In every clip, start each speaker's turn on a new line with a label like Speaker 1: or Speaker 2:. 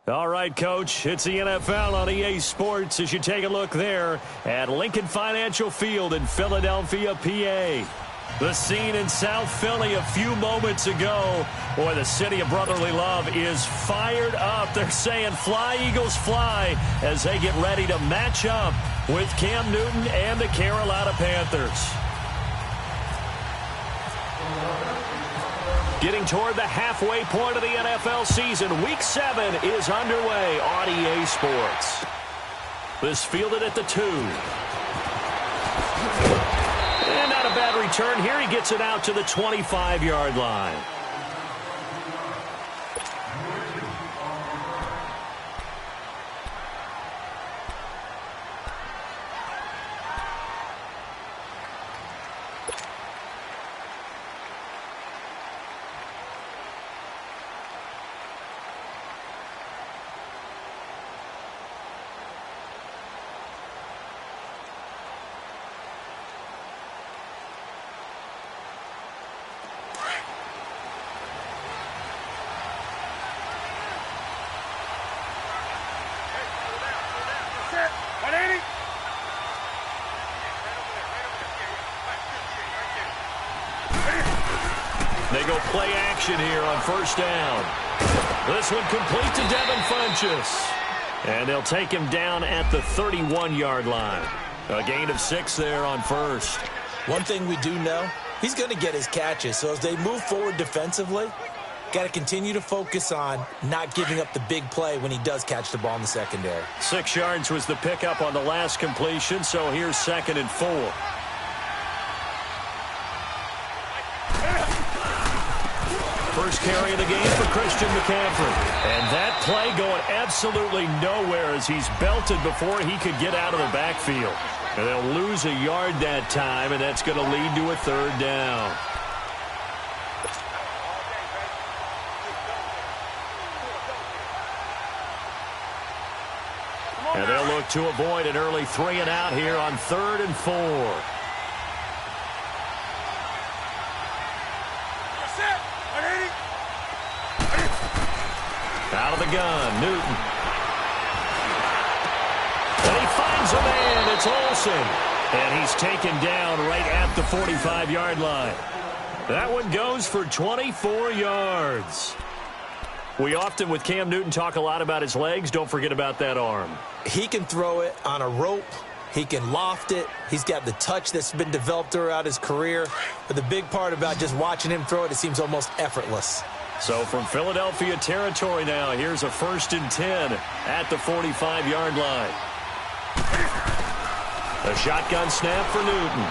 Speaker 1: All right, Coach, it's the NFL on EA Sports as you take a look there at Lincoln Financial Field in Philadelphia, PA. The scene in South Philly a few moments ago. Boy, the city of brotherly love is fired up. They're saying fly, Eagles, fly as they get ready to match up with Cam Newton and the Carolina Panthers. Getting toward the halfway point of the NFL season, Week 7 is underway on EA Sports. This fielded at the 2. And not a bad return here. He gets it out to the 25-yard line. They go play action here on first down. This one complete to Devin Funchess. And they'll take him down at the 31-yard line. A gain of 6 there on first.
Speaker 2: One thing we do know, he's going to get his catches. So as they move forward defensively, got to continue to focus on not giving up the big play when he does catch the ball in the secondary.
Speaker 1: 6 yards was the pickup on the last completion, so here's 2nd and 4. First carry of the game for Christian McCaffrey. And that play going absolutely nowhere as he's belted before he could get out of the backfield. And they'll lose a yard that time, and that's going to lead to a 3rd down. And they'll look to avoid an early 3 and out here on 3rd and 4. Out of the gun, Newton. And he finds a man. It's Olsen. And he's taken down right at the 45-yard line. That one goes for 24 yards. We often, with Cam Newton, talk a lot about his legs. Don't forget about that arm.
Speaker 2: He can throw it on a rope. He can loft it. He's got the touch that's been developed throughout his career. But the big part about just watching him throw it, it seems almost effortless.
Speaker 1: So from Philadelphia territory now, here's a 1st and 10 at the 45-yard line. A shotgun snap for Newton.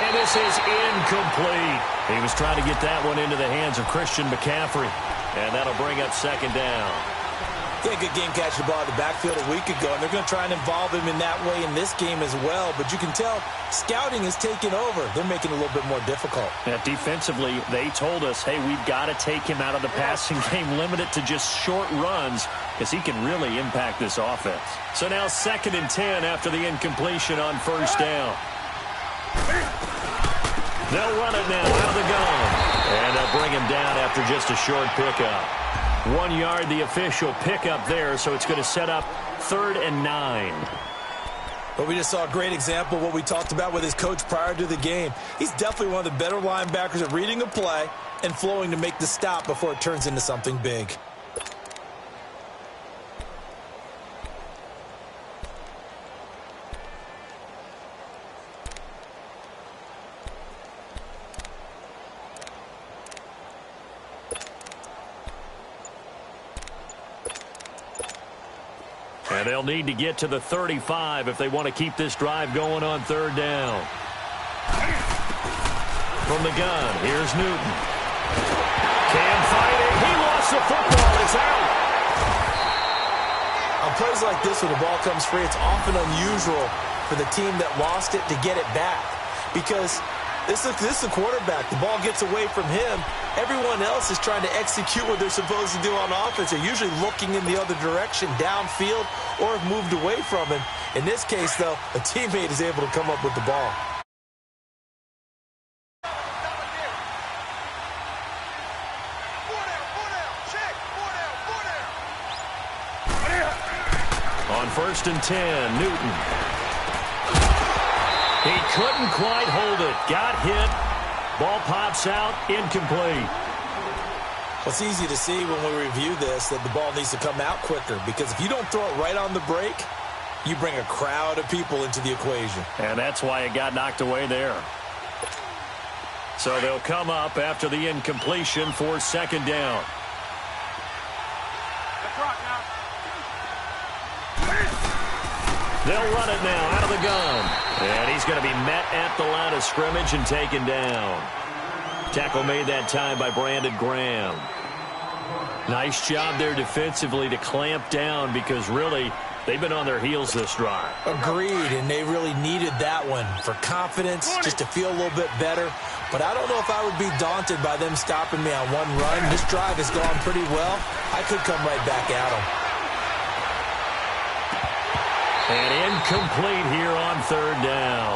Speaker 1: And this is incomplete. He was trying to get that one into the hands of Christian McCaffrey. And that'll bring up 2nd down.
Speaker 2: Yeah, good game catching the ball in the backfield a week ago, and they're going to try and involve him in that way in this game as well. But you can tell scouting is taking over. They're making it a little bit more difficult.
Speaker 1: Yeah, defensively, they told us, hey, we've got to take him out of the passing game, limit it to just short runs, because he can really impact this offense. So now 2nd and 10 after the incompletion on 1st down. They'll run it now out of the gun. And they'll bring him down after just a short pickup. 1 yard, the official pickup there, so it's going to set up 3rd and 9.
Speaker 2: But we just saw a great example of what we talked about with his coach prior to the game. He's definitely one of the better linebackers at reading a play and flowing to make the stop before it turns into something big.
Speaker 1: And they'll need to get to the 35 if they want to keep this drive going on 3rd down. From the gun, here's Newton. Cam fighting. He lost the football. It's out.
Speaker 2: On plays like this, when the ball comes free, it's often unusual for the team that lost it to get it back. Because this is the quarterback. The ball gets away from him. Everyone else is trying to execute what they're supposed to do on offense. They're usually looking in the other direction, downfield, or have moved away from him. In this case, though, a teammate is able to come up with the ball.
Speaker 1: 1st and 10. Newton. He couldn't quite hold it. Got hit. Ball pops out. Incomplete.
Speaker 2: Well, it's easy to see when we review this that the ball needs to come out quicker, because if you don't throw it right on the break, you bring a crowd of people into the equation.
Speaker 1: And that's why it got knocked away there. So they'll come up after the incompletion for 2nd down. They'll run it now out of the gun. And he's going to be met at the line of scrimmage and taken down. Tackle made that time by Brandon Graham. Nice job there defensively to clamp down, because really they've been on their heels this drive.
Speaker 2: Agreed, and they really needed that one for confidence, just to feel a little bit better. But I don't know if I would be daunted by them stopping me on one run. This drive has gone pretty well. I could come right back at them.
Speaker 1: And incomplete here on 3rd down.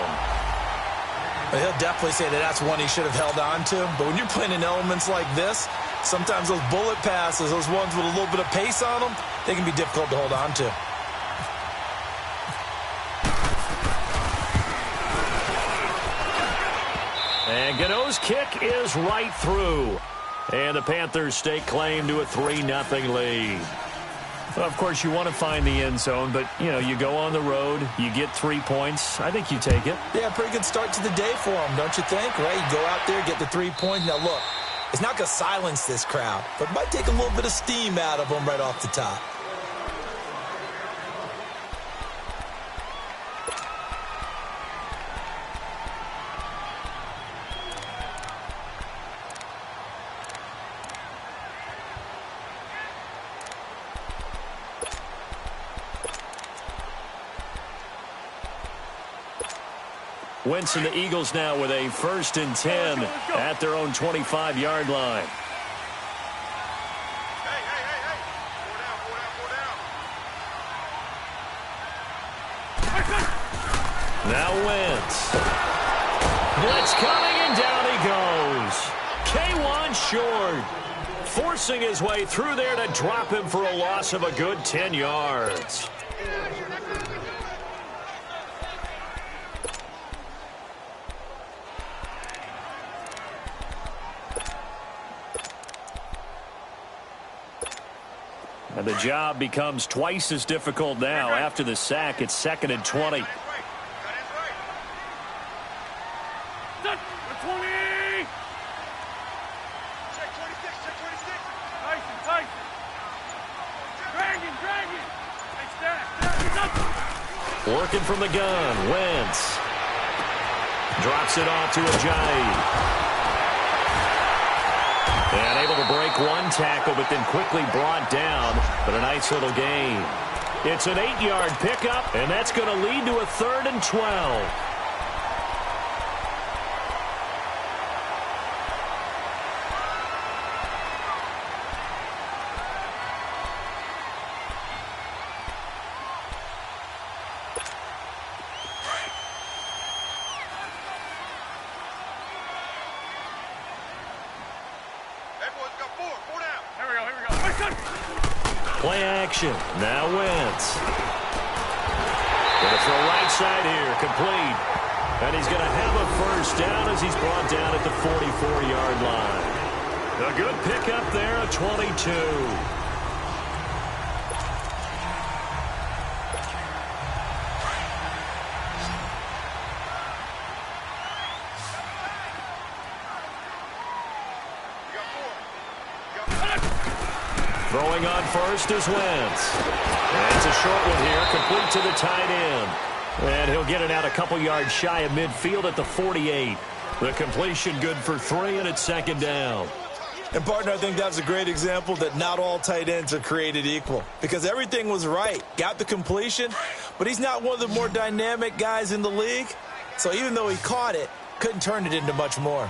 Speaker 2: But he'll definitely say that that's one he should have held on to. But when you're playing in elements like this, sometimes those bullet passes, those ones with a little bit of pace on them, they can be difficult to hold on to.
Speaker 1: And Gano's kick is right through. And the Panthers stake claim to a 3-0 lead. Well, of course, you want to find the end zone, but, you know, you go on the road, you get 3 points. I think you take it.
Speaker 2: Yeah, pretty good start to the day for them, don't you think? Right? You go out there, get the 3 points. Now, look, it's not going to silence this crowd, but it might take a little bit of steam out of them right off the top.
Speaker 1: Wentz and the Eagles now with a 1st and 10 at their own 25-yard line. Now Wentz. Blitz coming, and down he goes. K1 short. Forcing his way through there to drop him for a loss of a good 10 yards. And the job becomes twice as difficult now after the sack. It's 2nd and 20. Working from the gun, Wentz. Drops it off to Ajayi. And able to break one tackle, but then quickly brought down. But a nice little gain. It's an 8-yard pickup, and that's going to lead to a 3rd and 12. Play action. Now Wentz. Gonna throw right side here. Complete. And he's going to have a 1st down as he's brought down at the 44-yard line. A good pickup there, a 22. Throwing on 1st is Wentz. And it's a short one here, complete to the tight end. And he'll get it out a couple yards shy of midfield at the 48. The completion good for 3, and it's 2nd down.
Speaker 2: And, partner, I think that's a great example that not all tight ends are created equal, because everything was right. Got the completion, but he's not one of the more dynamic guys in the league. So even though he caught it, couldn't turn it into much more.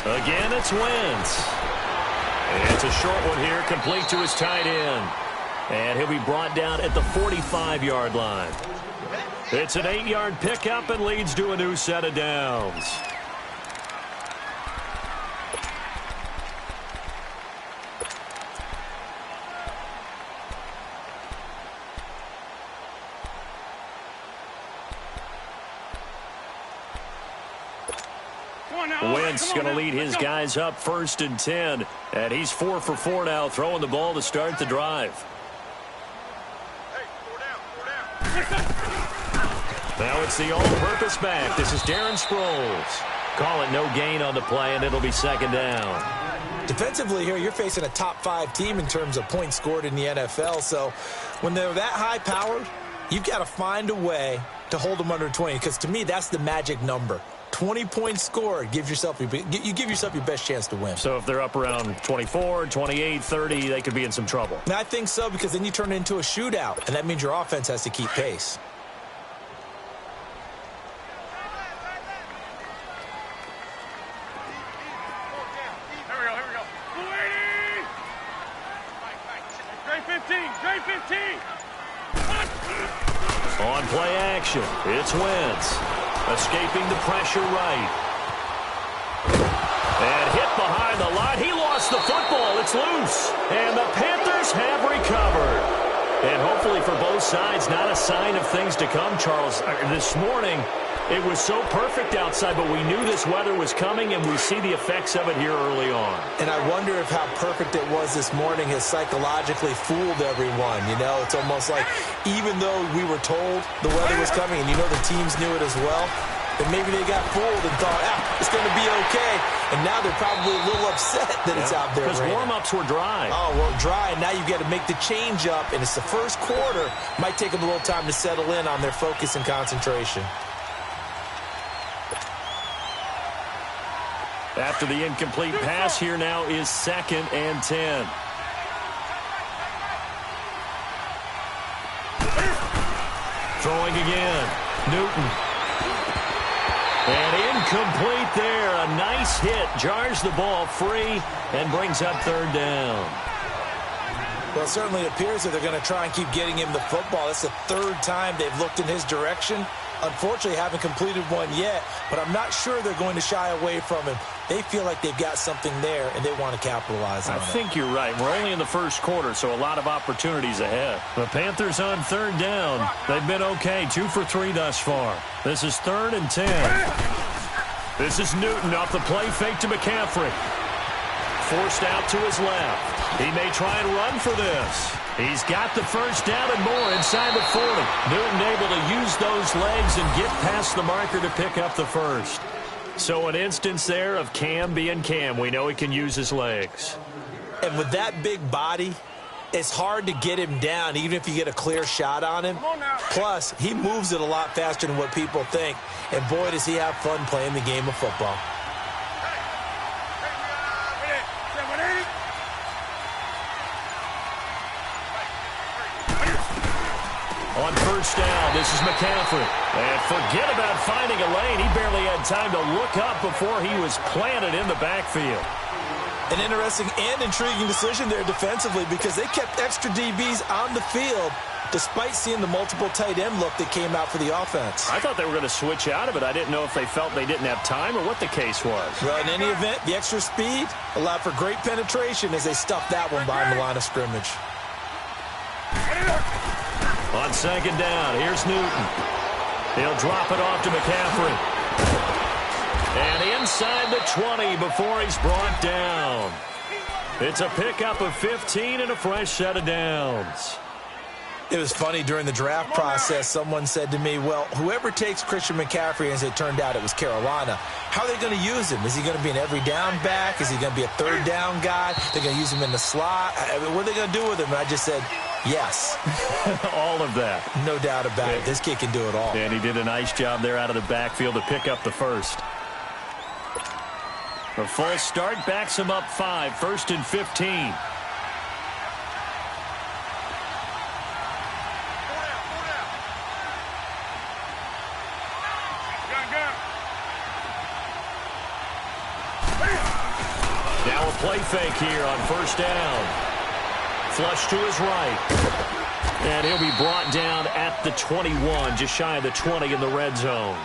Speaker 1: Again, it's Wentz. And it's a short one here, complete to his tight end. And he'll be brought down at the 45-yard line. It's an 8-yard pickup and leads to a new set of downs. Wentz going to lead his guys up 1st and 10. And he's 4 for 4 now, throwing the ball to start the drive. Now it's the all-purpose back. This is Darren Sproles. Call it no gain on the play, and it'll be 2nd down.
Speaker 2: Defensively here, you're facing a top 5 team in terms of points scored in the NFL. So when they're that high-powered, you've got to find a way to hold them under 20. Because to me, that's the magic number. 20 points scored, you give yourself your best chance to win.
Speaker 1: So if they're up around 24, 28, 30, they could be in some trouble.
Speaker 2: And I think so, because then you turn it into a shootout, and that means your offense has to keep pace.
Speaker 1: On play action, it's Wentz. Escaping the pressure right. And hit behind the line. He lost the football. It's loose. And the Panthers have recovered. And hopefully for both sides, not a sign of things to come, Charles. This morning, it was so perfect outside, but we knew this weather was coming, and we see the effects of it here early on.
Speaker 2: And I wonder if how perfect it was this morning has psychologically fooled everyone. You know, it's almost like even though we were told the weather was coming, and you know the teams knew it as well, that maybe they got fooled and thought, it's going to be okay. And now they're probably a little upset that it's out there.
Speaker 1: Because warm-ups were dry.
Speaker 2: Oh, well, dry. And now you've got to make the change up. And it's the first quarter. Might take them a little time to settle in on their focus and concentration.
Speaker 1: After the incomplete pass, here now is 2nd and 10. Throwing again. Newton. And incomplete there. A nice hit. Jars the ball free and brings up 3rd down.
Speaker 2: Well, it certainly appears that they're going to try and keep getting him the football. That's the 3rd time they've looked in his direction. Unfortunately, haven't completed one yet, but I'm not sure they're going to shy away from him. They feel like they've got something there, and they want to capitalize on it.
Speaker 1: I think you're right. We're only in the first quarter, so a lot of opportunities ahead. The Panthers on 3rd down. They've been okay, 2 for 3 thus far. This is 3rd and 10. This is Newton off the play fake to McCaffrey. Forced out to his left. He may try and run for this. He's got the 1st down and more inside the 40. Newton able to use those legs and get past the marker to pick up the 1st. So an instance there of Cam being Cam. We know he can use his legs.
Speaker 2: And with that big body, it's hard to get him down, even if you get a clear shot on him. Plus, he moves it a lot faster than what people think. And boy, does he have fun playing the game of football.
Speaker 1: On 1st down, this is McCaffrey. And forget about finding a lane. He barely had time to look up before he was planted in the backfield.
Speaker 2: An interesting and intriguing decision there defensively, because they kept extra DBs on the field despite seeing the multiple tight end look that came out for the offense.
Speaker 1: I thought they were going to switch out of it. I didn't know if they felt they didn't have time or what the case was.
Speaker 2: Well, in any event, the extra speed allowed for great penetration as they stuffed that one behind the line of scrimmage.
Speaker 1: On 2nd down, here's Newton. He'll drop it off to McCaffrey. And inside the 20 before he's brought down. It's a pickup of 15 and a fresh set of downs.
Speaker 2: It was funny during the draft process. Someone said to me, well, whoever takes Christian McCaffrey, as it turned out it was Carolina, how are they going to use him? Is he going to be an every down back? Is he going to be a 3rd down guy? They're going to use him in the slot? I mean, what are they going to do with him? And I just said, yes.
Speaker 1: All of that.
Speaker 2: No doubt about it. This kid can do it all.
Speaker 1: And he did a nice job there out of the backfield to pick up the 1st. The full start backs him up 5, 1st and 15. Now a play fake here on 1st down. Flush to his right. And he'll be brought down at the 21, just shy of the 20 in the red zone.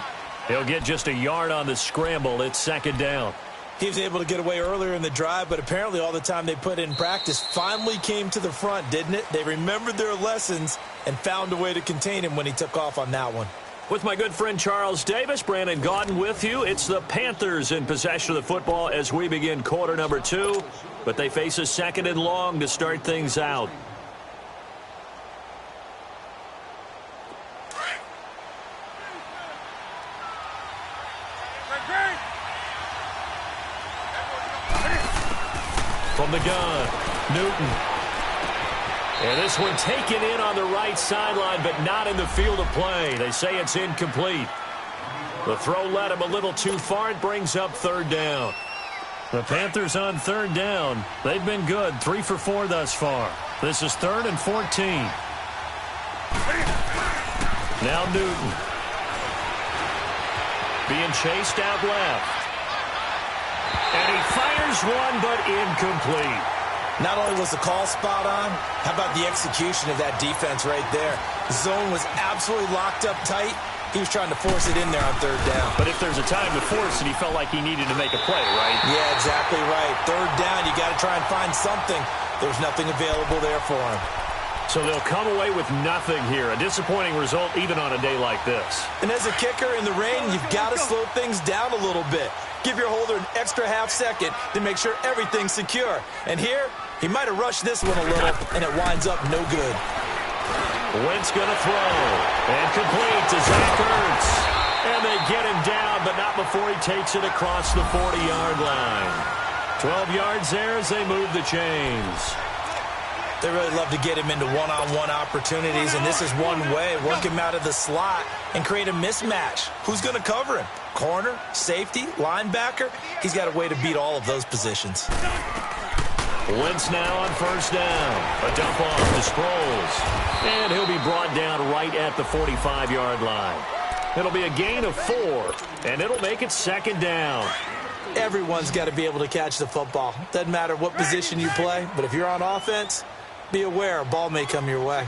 Speaker 1: He'll get just a yard on the scramble. It's 2nd down.
Speaker 2: He was able to get away earlier in the drive, but apparently all the time they put in practice finally came to the front, didn't it? They remembered their lessons and found a way to contain him when he took off on that one.
Speaker 1: With my good friend Charles Davis, Brandon Gaudin with you. It's the Panthers in possession of the football as we begin quarter number 2. But they face a second and long to start things out. From the gun, Newton. And this one taken in on the right sideline, but not in the field of play. They say it's incomplete. The throw led him a little too far. It brings up third down. The Panthers on third down. They've been good, 3 for 4 thus far. This is 3rd and 14. Now Newton. Being chased out left. And he fires one, but incomplete.
Speaker 2: Not only was the call spot on, how about the execution of that defense right there? The zone was absolutely locked up tight. He was trying to force it in there on third down.
Speaker 1: But if there's a time to force it, he felt like he needed to make a play, right?
Speaker 2: Yeah, exactly right. Third down, you got to try and find something. There's nothing available there for him.
Speaker 1: So they'll come away with nothing here. A disappointing result even on a day like this.
Speaker 2: And as a kicker in the rain, you've got to slow things down a little bit. Give your holder an extra half second to make sure everything's secure. And here, he might have rushed this one a little, and it winds up no good.
Speaker 1: Wentz going to throw. And complete to Zach Ertz. And they get him down, but not before he takes it across the 40-yard line. 12 yards there as they move the chains.
Speaker 2: They really love to get him into one-on-one opportunities, and this is one way. Work him out of the slot and create a mismatch. Who's going to cover him? Corner, safety, linebacker? He's got a way to beat all of those positions.
Speaker 1: Wentz now on first down. A dump off to Sproles. And he'll be brought down right at the 45-yard line. It'll be a gain of 4, and it'll make it second down.
Speaker 2: Everyone's got to be able to catch the football. Doesn't matter what position you play, but if you're on offense, be aware a ball may come your way.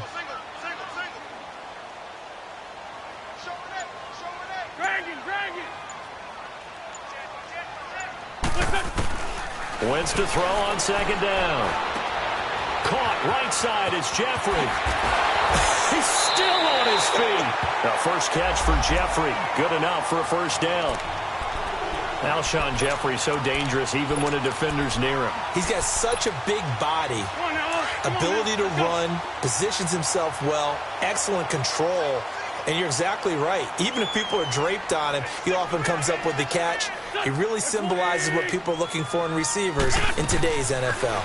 Speaker 1: Wentz to throw on second down. Caught right side. It's Jeffrey. He's still on his feet. The first catch for Jeffrey. Good enough for a first down. Alshon Jeffrey so dangerous even when a defender's near him.
Speaker 2: He's got such a big body, ability to run, positions himself well, excellent control. And you're exactly right. Even if people are draped on him, he often comes up with the catch. He really symbolizes what people are looking for in receivers in today's NFL.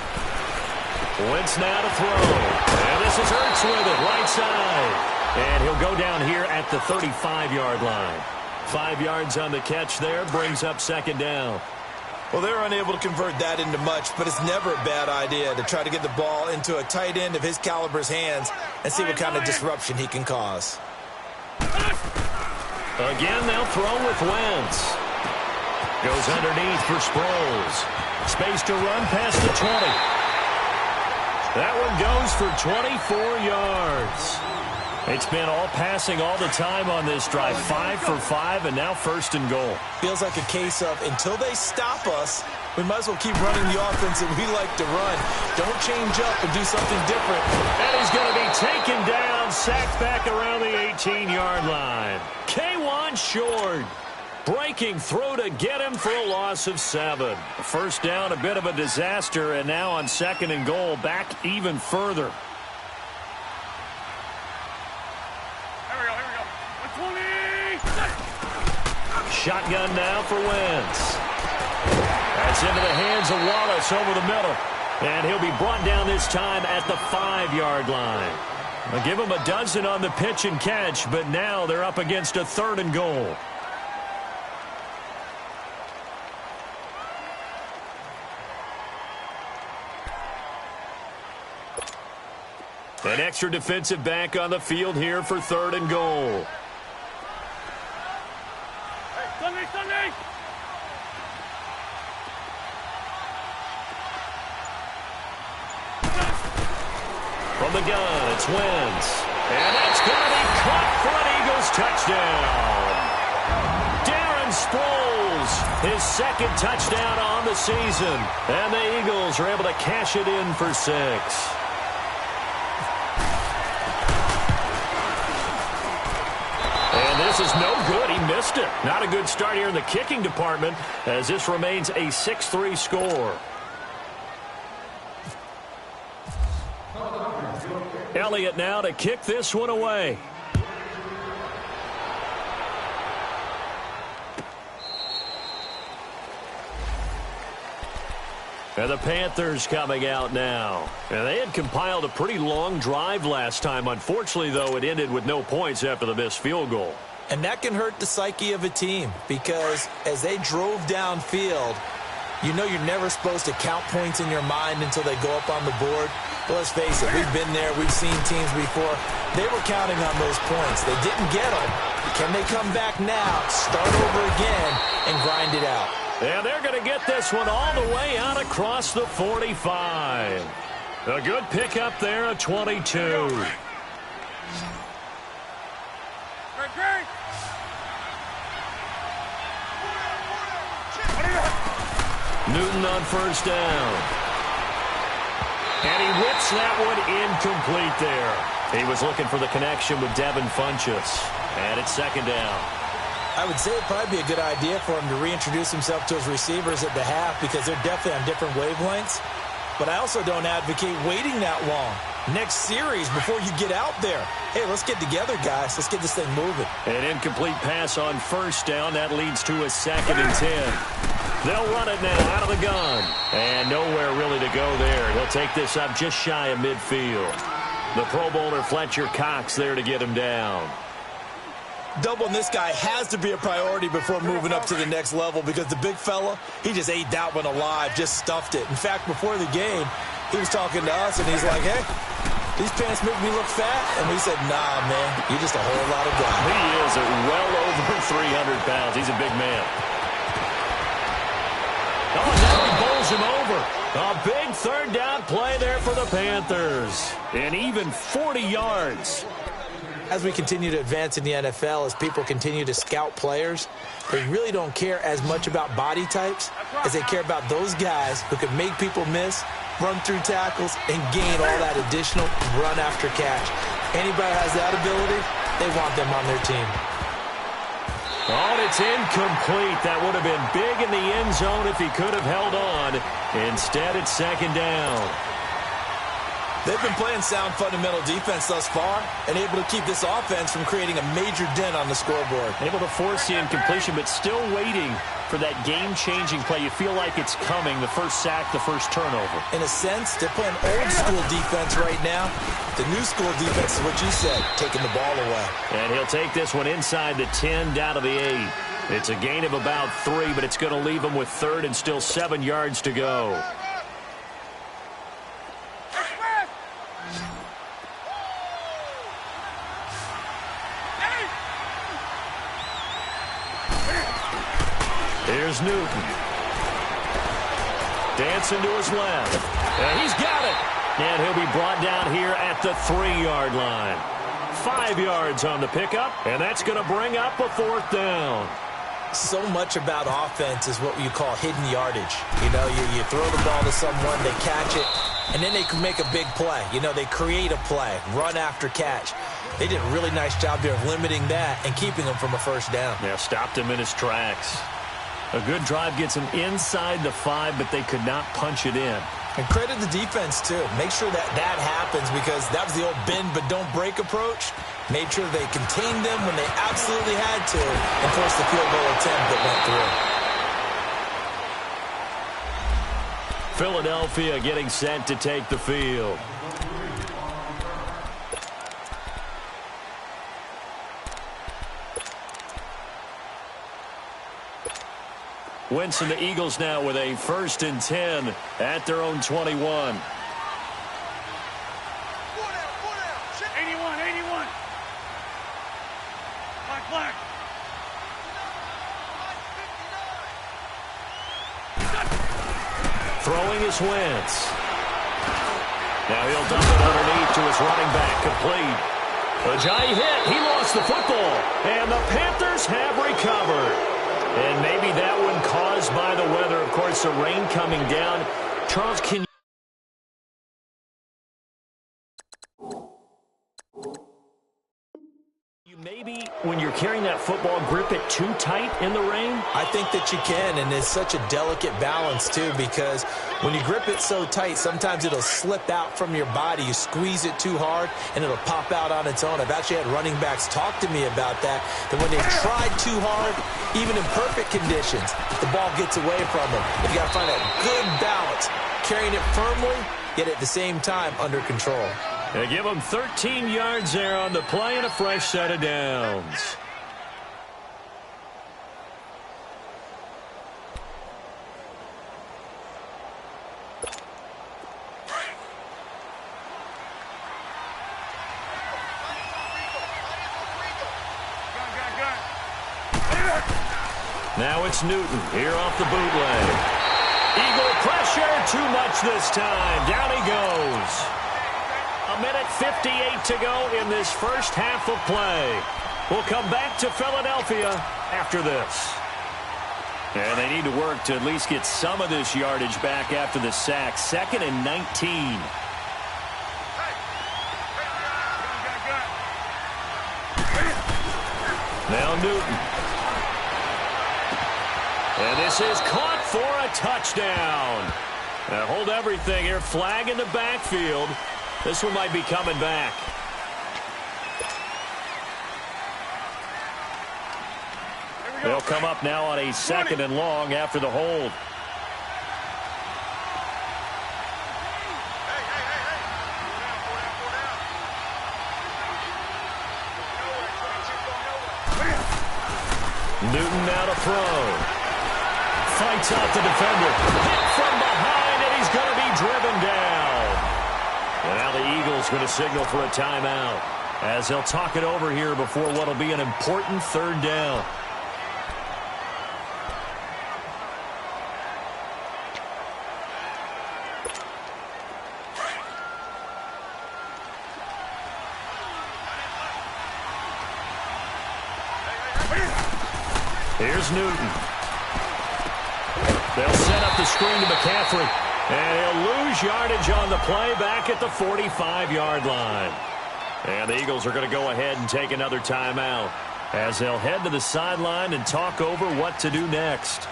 Speaker 1: Wentz now to throw. And this is Ertz with it, right side. And he'll go down here at the 35-yard line. 5 yards on the catch there, brings up second down.
Speaker 2: Well, they're unable to convert that into much, but it's never a bad idea to try to get the ball into a tight end of his caliber's hands and see what kind of disruption he can cause.
Speaker 1: Again, they'll throw with Wentz. Goes underneath for Sproles. Space to run past the 20. That one goes for 24 yards. It's been all passing all the time on this drive. 5 for 5, and now first and goal.
Speaker 2: Feels like a case of until they stop us, we might as well keep running the offense that we like to run. Don't change up and do something different.
Speaker 1: And he's going to be taken down, sacked back around the 18-yard line. K1 short. Breaking through to get him for a loss of 7. First down, a bit of a disaster, and now on second and goal, back even further. Shotgun now for Wentz. That's into the hands of Wallace over the middle. And he'll be brought down this time at the 5-yard line. I'll give him a dozen on the pitch and catch, but now they're up against a third and goal. An extra defensive back on the field here for third and goal. Sunday. From the gun, it's Wentz. And that's going to be caught for an Eagles touchdown. Darren Sproles, his second touchdown on the season. And the Eagles are able to cash it in for 6. This is no good. He missed it. Not a good start here in the kicking department as this remains a 6-3 score. Elliott now to kick this one away. And the Panthers coming out now. And they had compiled a pretty long drive last time. Unfortunately, though, it ended with no points after the missed field goal.
Speaker 2: And that can hurt the psyche of a team because as they drove downfield, you know you're never supposed to count points in your mind until they go up on the board. But let's face it, we've been there. We've seen teams before. They were counting on those points. They didn't get them. Can they come back now, start over again, and grind it out?
Speaker 1: And they're going to get this one all the way out across the 45. A good pickup there at 22. Newton on first down. And he whips that one incomplete there. He was looking for the connection with Devin Funchess. And it's second down.
Speaker 2: I would say it'd probably be a good idea for him to reintroduce himself to his receivers at the half because they're definitely on different wavelengths. But I also don't advocate waiting that long. Next series before you get out there. Hey, let's get together, guys. Let's get this thing moving.
Speaker 1: An incomplete pass on first down. That leads to a 2nd and 10. They'll run it now out of the gun. And nowhere really to go there. He'll take this up just shy of midfield. The Pro Bowler Fletcher Cox there to get him down.
Speaker 2: Doubling this guy has to be a priority before moving up to the next level because the big fella, he just ate that one alive, just stuffed it. In fact, before the game, he was talking to us, and he's like, hey, these pants make me look fat? And we said, nah, man, you're just a whole lot of guy.
Speaker 1: He is at well over 300 pounds. He's a big man. Oh, now he bowls him over. A big third down play there for the Panthers. And even 40 yards.
Speaker 2: As we continue to advance in the NFL, as people continue to scout players, they really don't care as much about body types as they care about those guys who can make people miss, run through tackles, and gain all that additional run after catch. Anybody has that ability, they want them on their team.
Speaker 1: Oh, and it's incomplete. That would have been big in the end zone if he could have held on. Instead, it's second down.
Speaker 2: They've been playing sound fundamental defense thus far and able to keep this offense from creating a major dent on the scoreboard.
Speaker 1: Able to force the incompletion, but still waiting for that game-changing play. You feel like it's coming, the first sack, the first turnover.
Speaker 2: In a sense, they're playing old-school defense right now. The new school defense is what you said, taking the ball away.
Speaker 1: And he'll take this one inside the 10, down to the 8. It's a gain of about 3, but it's going to leave him with third and still 7 yards to go. Here's Newton. Dancing to his left. And he's got it. And he'll be brought down here at the 3-yard line. 5 yards on the pickup, and that's going to bring up a 4th down.
Speaker 2: So much about offense is what you call hidden yardage. You know, you throw the ball to someone, they catch it, and then they can make a big play. You know, they create a play, run after catch. They did a really nice job there of limiting that and keeping him from a first down.
Speaker 1: Yeah, stopped him in his tracks. A good drive gets him inside the 5, but they could not punch it in.
Speaker 2: And credit the defense, too. Make sure that happens because that was the old bend but don't break approach. Made sure they contained them when they absolutely had to and forced the field goal attempt that went through.
Speaker 1: Philadelphia getting set to take the field. Wentz and the Eagles now with a 1st and 10 at their own 21.
Speaker 3: 81. Black.
Speaker 1: Throwing is Wentz. Now he'll dump it underneath to his running back, complete. A giant hit. He lost the football. And the Panthers have recovered. And maybe that one caused by the weather. Of course, the rain coming down. Charles, can you Maybe when you're carrying that football, grip it too tight in the rain?
Speaker 2: I think that you can, and it's such a delicate balance, too, because when you grip it so tight, sometimes it'll slip out from your body. You squeeze it too hard, and it'll pop out on its own. I've actually had running backs talk to me about that when they've tried too hard, even in perfect conditions, the ball gets away from them. You got to find that good balance, carrying it firmly, yet at the same time under control.
Speaker 1: They give them 13 yards there on the play and a fresh set of downs. Now it's Newton here off the bootleg. Eagle pressure, too much this time. Down he goes. A minute 58 to go in this first half of play. We'll come back to Philadelphia after this. And they need to work to at least get some of this yardage back after the sack. 2nd and 19. Now Newton. And this is caught for a touchdown. Now hold everything here. Flag in the backfield. This one might be coming back. They'll come up now on a 2nd and long after the hold. Newton now to throw. Fights out the defender. Hit from behind, and he's going to be driven down. And now the Eagles going to signal for a timeout as they'll talk it over here before what will be an important 3rd down. Here's Newton. They'll set up the screen to McCaffrey. And he'll lose yardage on the play back at the 45-yard line. And the Eagles are going to go ahead and take another timeout as they'll head to the sideline and talk over what to do next.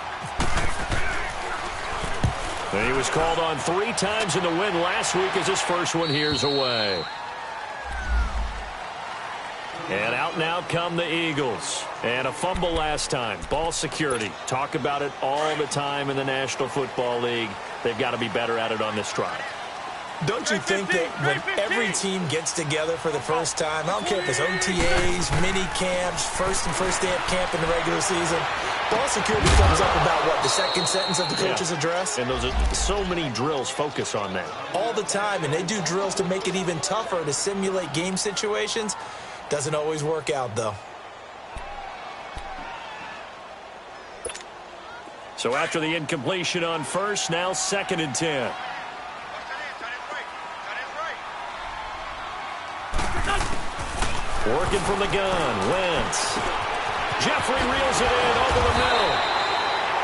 Speaker 1: And he was called on 3 times in the win last week as his first one here's away. And out now come the Eagles. And a fumble last time. Ball security. Talk about it all the time in the National Football League. They've got to be better at it on this drive.
Speaker 2: Don't you think that when every team gets together for the first time, I don't care if it's OTAs, mini camps, first day of camp in the regular season, ball security comes up about, what, the 2nd sentence of the coach's address?
Speaker 1: And those are so many drills focus on that.
Speaker 2: All the time, and they do drills to make it even tougher to simulate game situations. Doesn't always work out, though.
Speaker 1: So after the incompletion on first, now 2nd and 10. Working from the gun, Wentz. Jeffrey reels it in over the middle.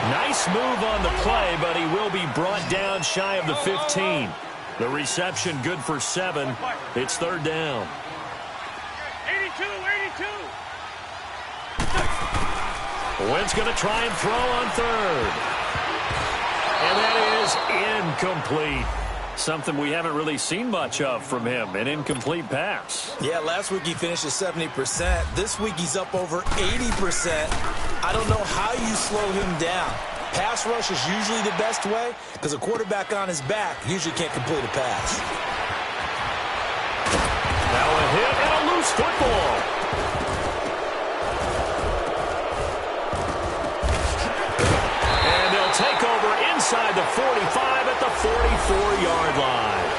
Speaker 1: Nice move on the play, but he will be brought down shy of the 15. The reception good for 7. It's 3rd down.
Speaker 3: 82.
Speaker 1: Wentz going to try and throw on 3rd. And that is incomplete. Something we haven't really seen much of from him, an incomplete pass.
Speaker 2: Yeah, last week he finished at 70%. This week he's up over 80%. I don't know how you slow him down. Pass rush is usually the best way because a quarterback on his back usually can't complete a pass.
Speaker 1: Now a hit and a loose football. Take over inside the 45 at the 44-yard line.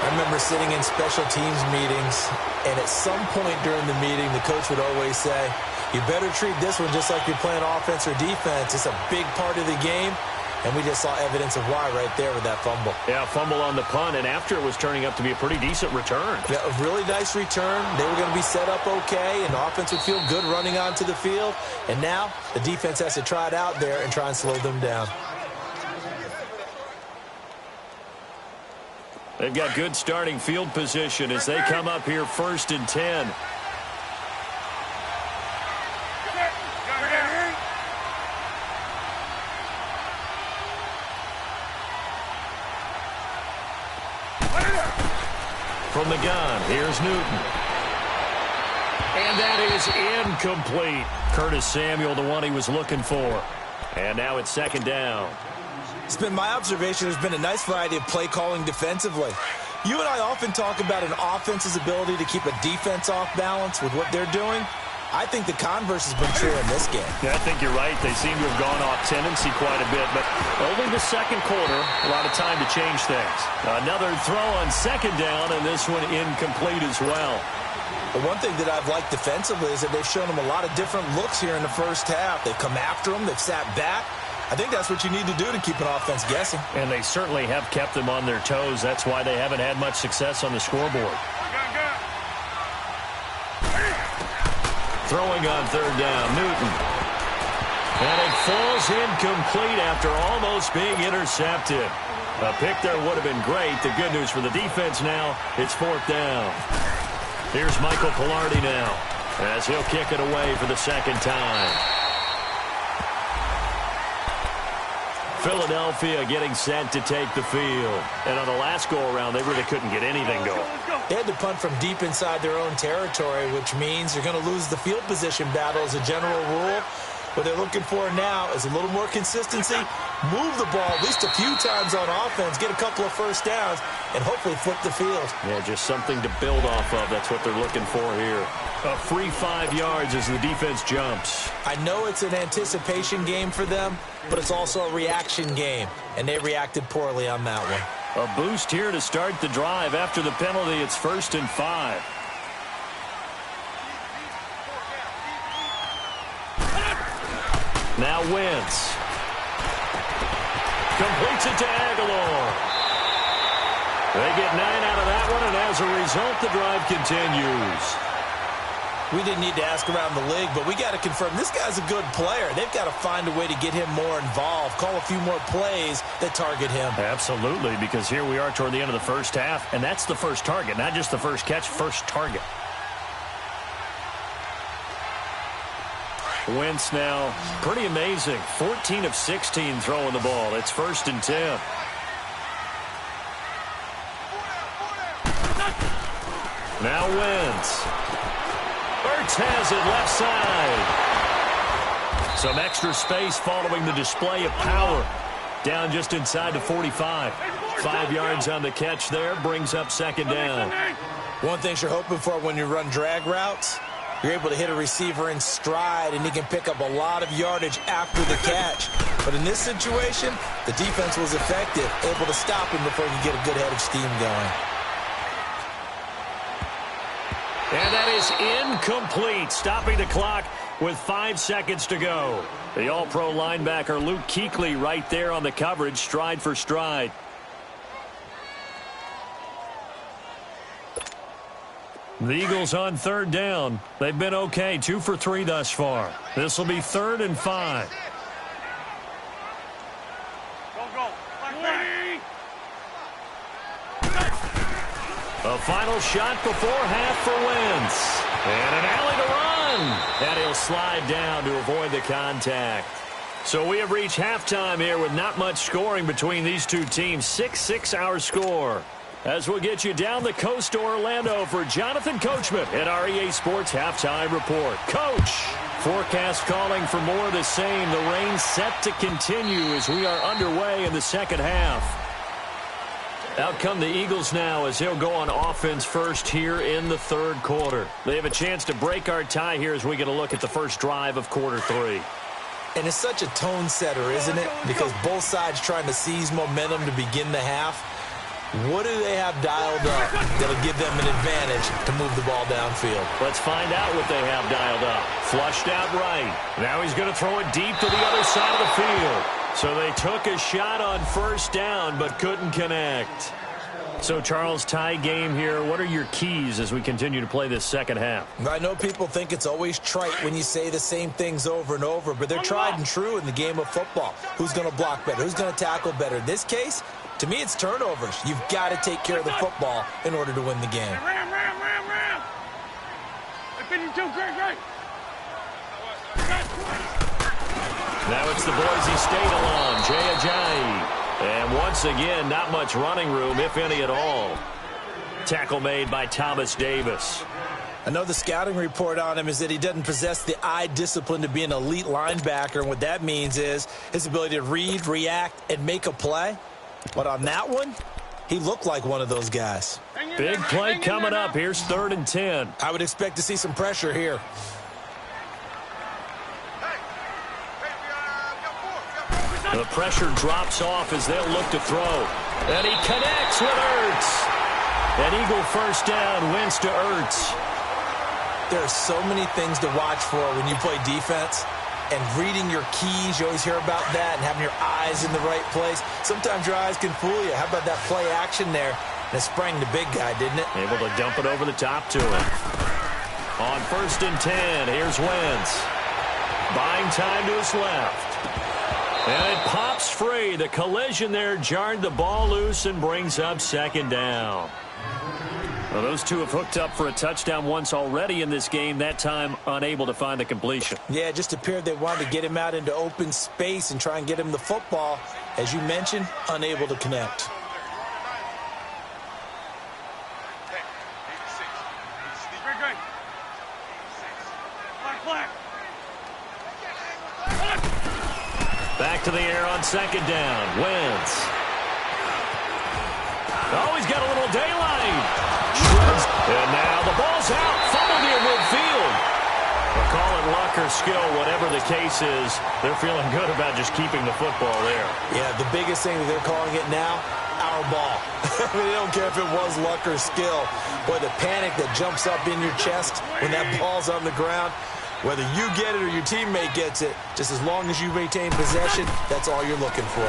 Speaker 2: I remember sitting in special teams meetings, and at some point during the meeting, the coach would always say, you better treat this one just like you're playing offense or defense. It's a big part of the game, and we just saw evidence of why right there with that fumble.
Speaker 1: Yeah, fumble on the punt, and after it was turning up to be a pretty decent return.
Speaker 2: Yeah, a really nice return. They were going to be set up okay, and the offense would feel good running onto the field. And now the defense has to try it out there and try and slow them down.
Speaker 1: They've got good starting field position as they come up here 1st and 10. from the gun. Here's Newton. And that is incomplete. Curtis Samuel, the one he was looking for. And now it's second down.
Speaker 2: It's been my observation there's been a nice variety of play calling defensively. You and I often talk about an offense's ability to keep a defense off balance with what they're doing. I think the converse has been true in this game.
Speaker 1: Yeah, I think you're right. They seem to have gone off tendency quite a bit, but only the second quarter, a lot of time to change things. Another throw on second down, and this one incomplete as well.
Speaker 2: The one thing that I've liked defensively is that they've shown them a lot of different looks here in the first half. They've come after them. They've sat back. I think that's what you need to do to keep an offense guessing.
Speaker 1: And they certainly have kept them on their toes. That's why they haven't had much success on the scoreboard. Throwing on third down, Newton. And it falls incomplete after almost being intercepted. A pick there would have been great. The good news for the defense now, it's fourth down. Here's Michael Palardy now as he'll kick it away for the second time. Philadelphia getting set to take the field. And on the last go-around, they really couldn't get anything going.
Speaker 2: They had to punt from deep inside their own territory, which means you're going to lose the field position battle as a general rule. What they're looking for now is a little more consistency, move the ball at least a few times on offense, get a couple of first downs, and hopefully flip the field.
Speaker 1: Yeah, just something to build off of. That's what they're looking for here. A free 5 yards as the defense jumps.
Speaker 2: I know it's an anticipation game for them, but it's also a reaction game, and they reacted poorly on that one.
Speaker 1: A boost here to start the drive. After the penalty, it's 1st and 5. Now Wentz. Completes it to Aguilar. They get 9 out of that one, and as a result, the drive continues.
Speaker 2: We didn't need to ask around the league, but we got to confirm this guy's a good player. They've got to find a way to get him more involved, call a few more plays that target him.
Speaker 1: Absolutely, because here we are toward the end of the first half, and that's the first target, not just the first catch, first target. Wentz now, pretty amazing. 14 of 16 throwing the ball. It's 1st and 10. Now Wentz. Ertz has it left side. Some extra space following the display of power. Down just inside the 45. 5 yards on the catch there. Brings up second down.
Speaker 2: One thing you're hoping for when you run drag routes, you're able to hit a receiver in stride, and he can pick up a lot of yardage after the catch. But in this situation, the defense was effective, able to stop him before he could get a good head of steam going.
Speaker 1: And that is incomplete, stopping the clock with 5 seconds to go. The all-pro linebacker Luke Kuechly right there on the coverage, stride for stride. The Eagles on third down. They've been okay, 2 for 3 thus far. This will be 3rd and 5. A final shot before half for Wentz. And an alley to run. And he'll slide down to avoid the contact. So we have reached halftime here with not much scoring between these two teams. 6-6 our score. As we'll get you down the coast to Orlando for Jonathan Coachman at our EA Sports Halftime Report. Coach, forecast calling for more of the same. The rain set to continue as we are underway in the second half. Out come the Eagles now as he'll go on offense first here in the third quarter. They have a chance to break our tie here as we get a look at the first drive of quarter 3.
Speaker 2: And it's such a tone setter, isn't it? Because both sides trying to seize momentum to begin the half. What do they have dialed up that'll give them an advantage to move the ball downfield?
Speaker 1: Let's find out what they have dialed up. Flushed out right. Now he's going to throw it deep to the other side of the field. So they took a shot on first down but couldn't connect. So, Charles, tie game here. What are your keys as we continue to play this second half?
Speaker 2: I know people think it's always trite when you say the same things over and over, but they're tried and true in the game of football. Who's going to block better? Who's going to tackle better? In this case, to me, it's turnovers. You've got to take care of the football in order to win the game.
Speaker 3: Ram. 52, great.
Speaker 1: Now it's the Boise State alum, Jay Ajayi. And once again, not much running room, if any at all. tackle made by Thomas Davis.
Speaker 2: I know the scouting report on him is that he doesn't possess the eye discipline to be an elite linebacker. And what that means is his ability to read, react, and make a play. But on that one, he looked like one of those guys.
Speaker 1: Big play coming up. Here's 3rd and 10.
Speaker 2: I would expect to see some pressure here.
Speaker 1: The pressure drops off as they'll look to throw. And he connects with Ertz. An Eagle first down, Wentz to Ertz.
Speaker 2: There are so many things to watch for when you play defense. And reading your keys, you always hear about that, and having your eyes in the right place. Sometimes your eyes can fool you. How about that play action there? And it sprang the big guy, didn't it?
Speaker 1: Able to dump it over the top to him. On 1st and 10, here's Wentz. Buying time to his left. And it pops free. The collision there jarred the ball loose and brings up 2nd down. Well, those two have hooked up for a touchdown once already in this game, that time unable to find the completion.
Speaker 2: Yeah, it just appeared they wanted to get him out into open space and try and get him the football. As you mentioned, unable to connect.
Speaker 1: Back to the air on 2nd down. Wentz. Oh, he's got a little daylight. And now the ball's out. Fumble near midfield. We'll call it luck or skill, whatever the case is. They're feeling good about just keeping the football there.
Speaker 2: Yeah, the biggest thing that they're calling it now, our ball. I mean, they don't care if it was luck or skill. Boy, the panic that jumps up in your chest when that ball's on the ground, whether you get it or your teammate gets it, just as long as you maintain possession, that's all you're looking for.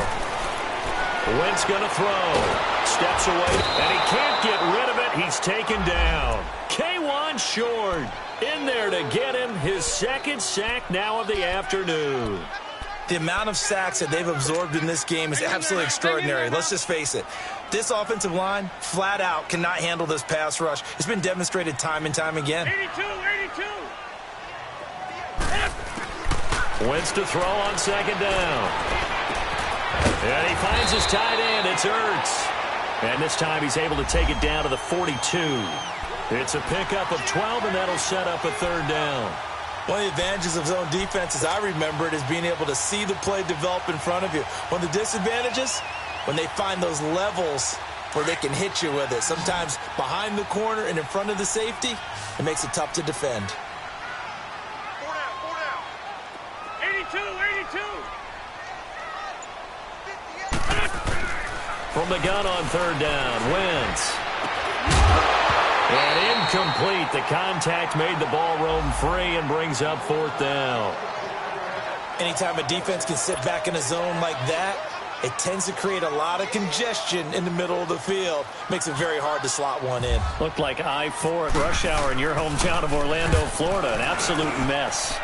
Speaker 1: Wentz going to throw. Steps away, and he can't get rid of it. He's taken down. K1 Short in there to get him his 2nd sack now of the afternoon.
Speaker 2: The amount of sacks that they've absorbed in this game is absolutely extraordinary. Let's just face it. This offensive line, flat out, cannot handle this pass rush. It's been demonstrated time and time again.
Speaker 3: 82.
Speaker 1: Wentz to throw on 2nd down. And he finds his tight end. It's Ertz. And this time he's able to take it down to the 42. It's a pickup of 12, and that'll set up a 3rd down.
Speaker 2: One of the advantages of zone defense, as I remember it, is being able to see the play develop in front of you. One of the disadvantages, when they find those levels where they can hit you with it. Sometimes behind the corner and in front of the safety, it makes it tough to defend.
Speaker 3: 82.
Speaker 1: From the gun on 3rd down, Wentz. And incomplete. The contact made the ball roam free and brings up 4th down.
Speaker 2: Anytime a defense can sit back in a zone like that, it tends to create a lot of congestion in the middle of the field. Makes it very hard to slot one in.
Speaker 1: Looked like I-4 at rush hour in your hometown of Orlando, Florida. An absolute mess.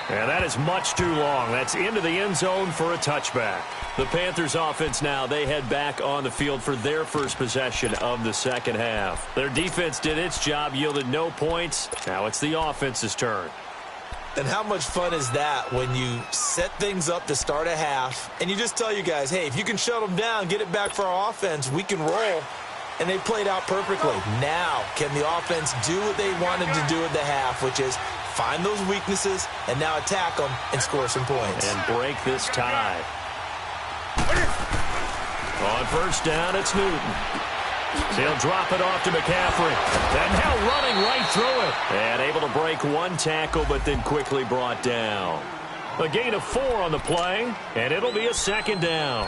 Speaker 1: And that is much too long. That's into the end zone for a touchback. The Panthers offense now, they head back on the field for their first possession of the 2nd half. Their defense did its job, yielded no points. Now it's the offense's turn.
Speaker 2: And how much fun is that when you set things up to start a half and you just tell you guys, hey, if you can shut them down, get it back for our offense, we can roll. And they played out perfectly. Now, can the offense do what they wanted to do at the half, which is find those weaknesses and now attack them and score some points.
Speaker 1: And break this tie. On 1st down, it's Newton. He'll drop it off to McCaffrey. And now running right through it. And able to break one tackle, but then quickly brought down. A gain of 4 on the play, and it'll be a 2nd down.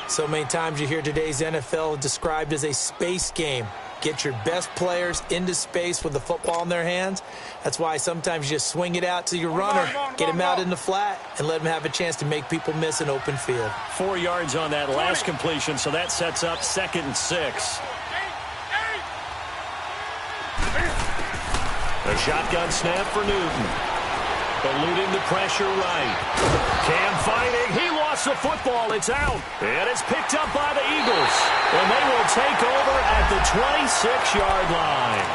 Speaker 2: So many times you hear today's NFL described as a space game. Get your best players into space with the football in their hands. That's why sometimes you just swing it out to your runner, get him out in the flat, and let him have a chance to make people miss an open field.
Speaker 1: 4 yards on that last completion, so that sets up 2nd and 6. A shotgun snap for Newton. Eluding the pressure right. Cam fighting. He lost the football. It's out. And it's picked up by the Eagles. And they will take over at the 26-yard line.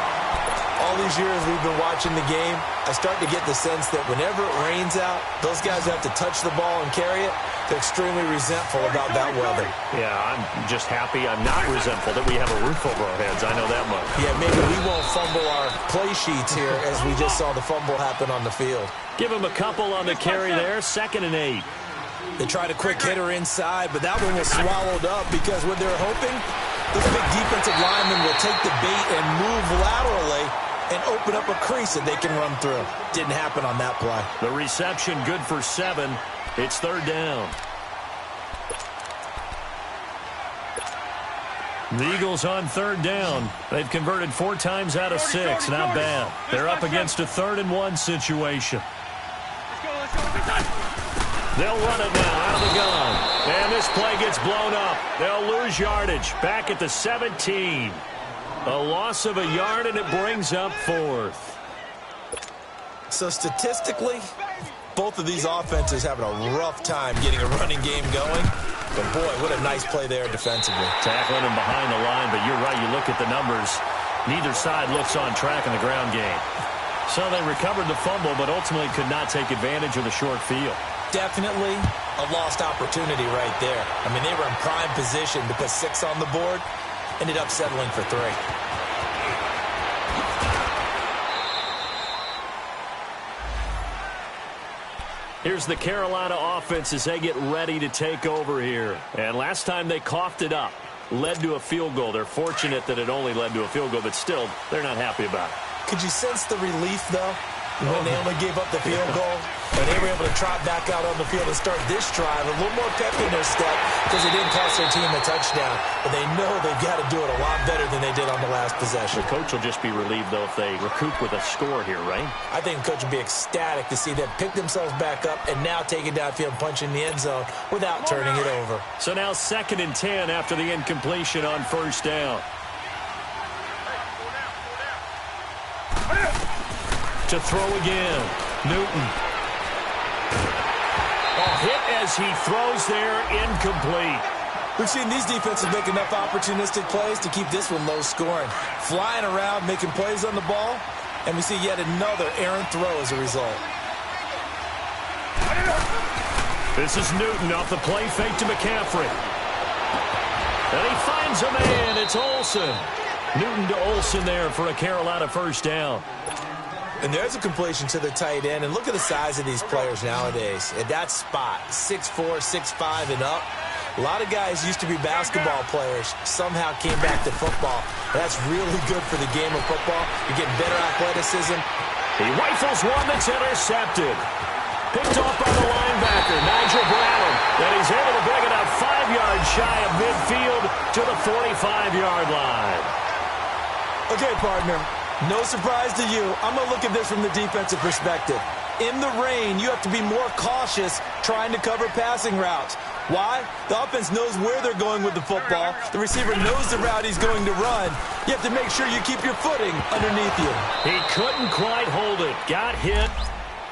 Speaker 2: All these years we've been watching the game, I start to get the sense that whenever it rains out, those guys who have to touch the ball and carry it, they're extremely resentful about that weather.
Speaker 1: Yeah, I'm just happy I'm not resentful that we have a roof over our heads. I know that much.
Speaker 2: Yeah, maybe we won't fumble our play sheets here as we just saw the fumble happen on the field.
Speaker 1: Give him a couple on the carry there, 2nd and 8.
Speaker 2: They tried a quick hitter inside, but that one was swallowed up because what they're hoping, those big defensive linemen will take the bait and move laterally and open up a crease that they can run through. Didn't happen on that play.
Speaker 1: The reception good for 7. It's 3rd down. The Eagles on 3rd down. They've converted 4 times out of 6. Not bad. They're up against a 3rd and 1 situation. They'll run it now out of the gun. And this play gets blown up. They'll lose yardage. Back at the 17. A loss of a yard, and it brings up 4th.
Speaker 2: So statistically, both of these offenses having a rough time getting a running game going. But, boy, what a nice play there defensively.
Speaker 1: Tackling him behind the line, but you're right. You look at the numbers. Neither side looks on track in the ground game. So they recovered the fumble, but ultimately could not take advantage of the short field.
Speaker 2: Definitely a lost opportunity right there. I mean, they were in prime position to put 6 on the board. Ended up settling for 3.
Speaker 1: Here's the Carolina offense as they get ready to take over here. And last time they coughed it up, led to a field goal. They're fortunate that it only led to a field goal, but still, they're not happy about it.
Speaker 2: Could you sense the relief, though, when they only gave up the field goal? And they were able to trot back out on the field and start this drive a little more pep in their step because they didn't cost their team a touchdown. But they know they've got to do it a lot better than they did on the last possession.
Speaker 1: The coach will just be relieved, though, if they recoup with a score here, right?
Speaker 2: I think the coach will be ecstatic to see them pick themselves back up and now take it downfield and punch in the end zone without turning it over.
Speaker 1: So now 2nd and 10 after the incompletion on 1st down. To throw again, Newton. Hit as he throws there, incomplete.
Speaker 2: We've seen these defenses make enough opportunistic plays to keep this one low scoring. Flying around, making plays on the ball, and we see yet another errant throw as a result.
Speaker 1: This is Newton off the play fake to McCaffrey. And he finds a man, it's Olsen. Newton to Olsen there for a Carolina 1st down.
Speaker 2: And there's a completion to the tight end. And look at the size of these players nowadays. At that spot, 6'4", 6'5", and up. A lot of guys used to be basketball players, somehow came back to football. That's really good for the game of football. You're getting better athleticism.
Speaker 1: He rifles one that's intercepted. Picked off by the linebacker, Nigel Bradham. And he's able to bring it up 5 yards shy of midfield to the 45-yard line.
Speaker 2: Okay, partner. No surprise to you. I'm going to look at this from the defensive perspective. In the rain, you have to be more cautious trying to cover passing routes. Why? The offense knows where they're going with the football. The receiver knows the route he's going to run. You have to make sure you keep your footing underneath you.
Speaker 1: He couldn't quite hold it. Got hit.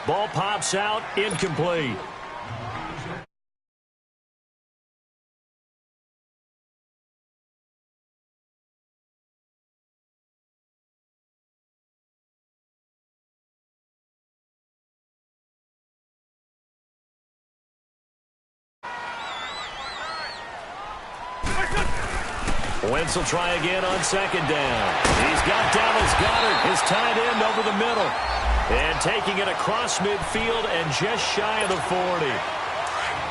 Speaker 1: Ball pops out. Incomplete. Wentz will try again on 2nd down. He's got Dallas Goedert, his tight end, over the middle. And taking it across midfield and just shy of the 40.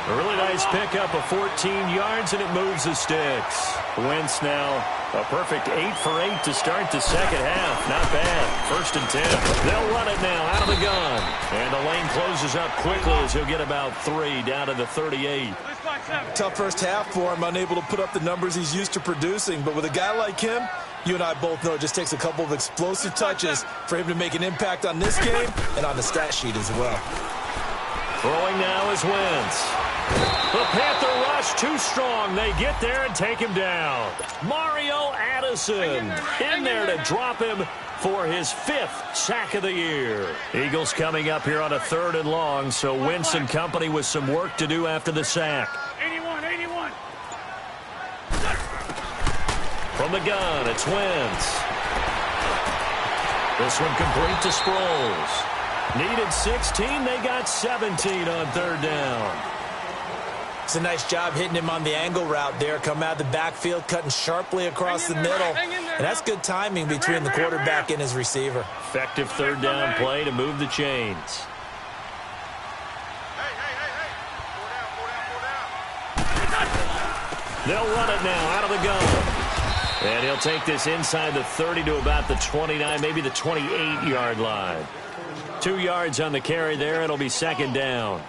Speaker 1: A really nice pickup of 14 yards, and it moves the sticks. Wentz now a perfect 8 for 8 to start the second half. Not bad. 1st and 10. They'll run it now out of the gun. And the lane closes up quickly as he'll get about 3 down to the 38.
Speaker 2: Tough first half for him, unable to put up the numbers he's used to producing. But with a guy like him, you and I both know it just takes a couple of explosive touches for him to make an impact on this game and on the stat sheet as well.
Speaker 1: Throwing now is Wentz. The Panther rush too strong. They get there and take him down. Mario Addison in there to drop him for his 5th sack of the year. Eagles coming up here on a 3rd and long, so Wentz and company with some work to do after the sack.
Speaker 3: 81.
Speaker 1: From the gun, it's Wentz. This one complete to Sproles. Needed 16, they got 17 on third down.
Speaker 2: It's a nice job hitting him on the angle route there. Come out of the backfield, cutting sharply across the middle. And that's good timing between the quarterback and his receiver.
Speaker 1: Effective third down play to move the chains. They'll run it now out of the gun. And he'll take this inside the 30 to about the 29, maybe the 28-yard line. 2 yards on the carry there. It'll be second down.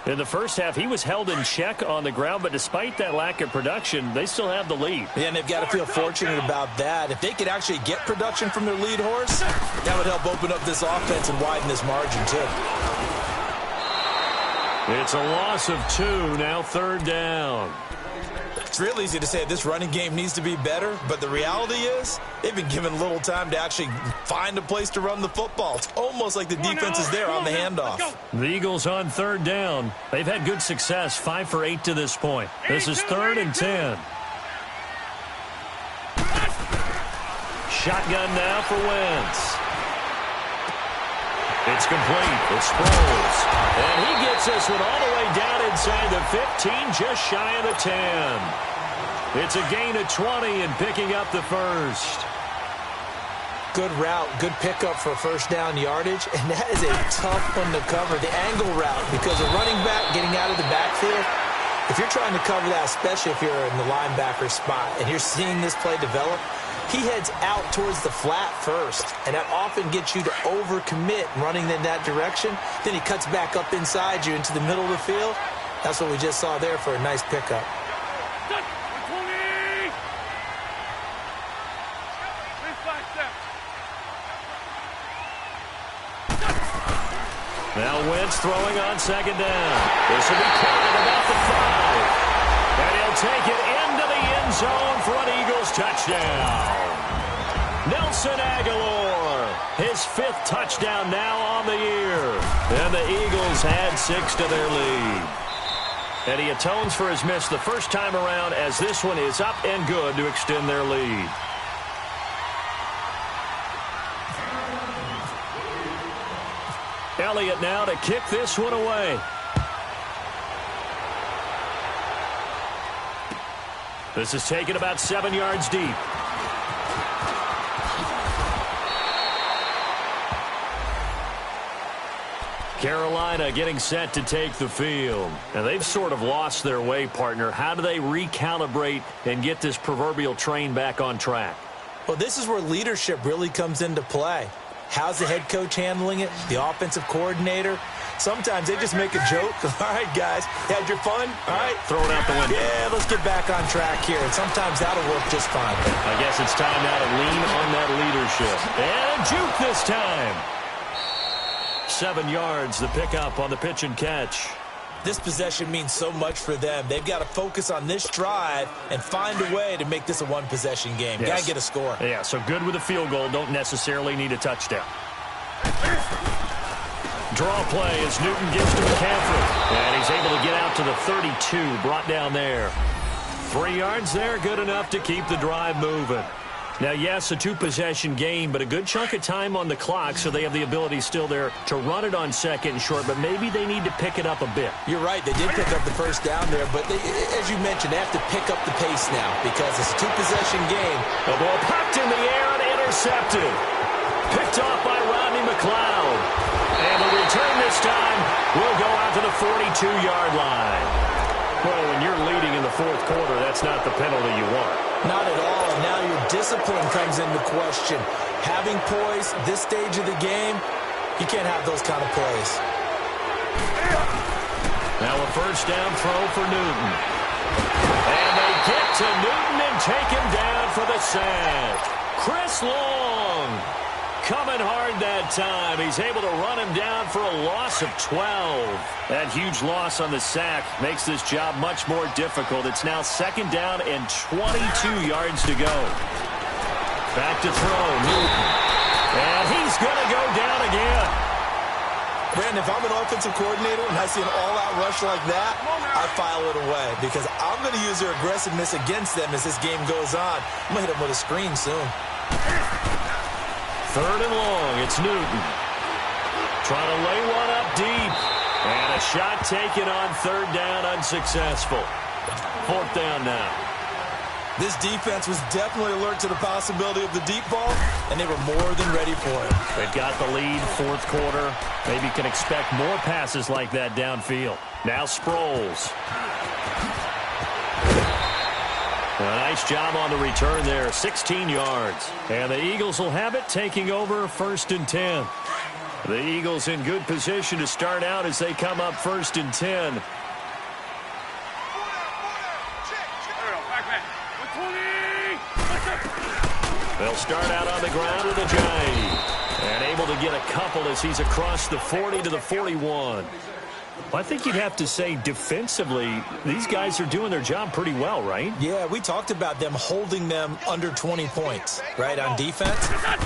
Speaker 1: In the first half, he was held in check on the ground, but despite that lack of production, they still have the lead.
Speaker 2: Yeah, and they've got to feel fortunate about that. If they could actually get production from their lead horse, that would help open up this offense and widen this margin, too.
Speaker 1: It's a loss of 2, now third down.
Speaker 2: It's real easy to say this running game needs to be better, but the reality is they've been given little time to actually find a place to run the football. It's almost like the defense is there on the handoff.
Speaker 1: The Eagles on third down. They've had good success, 5 for 8 to this point. This is 3rd and 10. Shotgun now for Wentz. It's complete. It's Sproles. And he gets this one all the way down inside the 15, just shy of the 10. It's a gain of 20 and picking up the first.
Speaker 2: Good route, good pickup for first down yardage, and that is a tough one to cover. The angle route, because a running back getting out of the backfield, if you're trying to cover that, especially if you're in the linebacker spot, and you're seeing this play develop, he heads out towards the flat first, and that often gets you to overcommit running in that direction. Then he cuts back up inside you into the middle of the field. That's what we just saw there for a nice pickup.
Speaker 1: Now Wentz throwing on second down. This will be caught at about the 5. And he'll take it into the end zone for an Eagles touchdown. Nelson Aguilar, his 5th touchdown now on the year. And the Eagles add 6 to their lead. And he atones for his miss the first time around as this one is up and good to extend their lead. Elliott now to kick this one away. This is taken about 7 yards deep. Carolina getting set to take the field. And they've sort of lost their way, partner. How do they recalibrate and get this proverbial train back on track?
Speaker 2: Well, this is where leadership really comes into play. How's the head coach handling it? The offensive coordinator? Sometimes they just make a joke. All right, guys, had your fun? All right.
Speaker 1: Throw it out the window.
Speaker 2: Yeah, let's get back on track here. And sometimes that'll work just fine.
Speaker 1: I guess it's time now to lean on that leadership. And a juke this time. 7 yards, the pickup on the pitch and catch.
Speaker 2: This possession means so much for them. They've got to focus on this drive and find a way to make this a one-possession game.
Speaker 1: Yes.
Speaker 2: Got to get a score.
Speaker 1: Yeah, so good with a field goal. Don't necessarily need a touchdown. Draw play as Newton gives to McCaffrey. And he's able to get out to the 32, brought down there. 3 yards there, good enough to keep the drive moving. Now, yes, a 2-possession game, but a good chunk of time on the clock, so they have the ability still there to run it on second and short, but maybe they need to pick it up a bit.
Speaker 2: You're right. They did pick up the first down there, but they, as you mentioned, they have to pick up the pace now because it's a 2-possession game.
Speaker 1: The ball popped in the air and intercepted. Picked off by Rodney McLeod. And the return this time will go out to the 42-yard line. Well, when you're leading in the fourth quarter, that's not the penalty you want.
Speaker 2: Not at all. And now your discipline comes into question. Having poise this stage of the game, you can't have those kind of plays.
Speaker 1: Now a first down throw for Newton. And they get to Newton and take him down for the sack. Chris Long coming hard that time. He's able to run him down for a loss of 12. That huge loss on the sack makes this job much more difficult. It's now second down and 22 yards to go. Back to throw, Newton. And he's going to go down again.
Speaker 2: Brandon, if I'm an offensive coordinator and I see an all-out rush like that, I file it away because I'm going to use their aggressiveness against them as this game goes on. I'm going to hit them with a screen soon.
Speaker 1: 3rd and long. It's Newton. Trying to lay one up deep. And a shot taken on 3rd down, unsuccessful. 4th down now.
Speaker 2: This defense was definitely alert to the possibility of the deep ball, and they were more than ready for it.
Speaker 1: They've got the lead, 4th quarter. Maybe can expect more passes like that downfield. Now Sproles. A nice job on the return there, 16 yards. And the Eagles will have it, taking over 1st and 10. The Eagles in good position to start out as they come up 1st and 10. They'll start out on the ground with a giant. And able to get a couple as he's across the 40 to the 41. Well, I think you'd have to say defensively, these guys are doing their job pretty well, right?
Speaker 2: Yeah, we talked about them holding them under 20 points, right, on defense.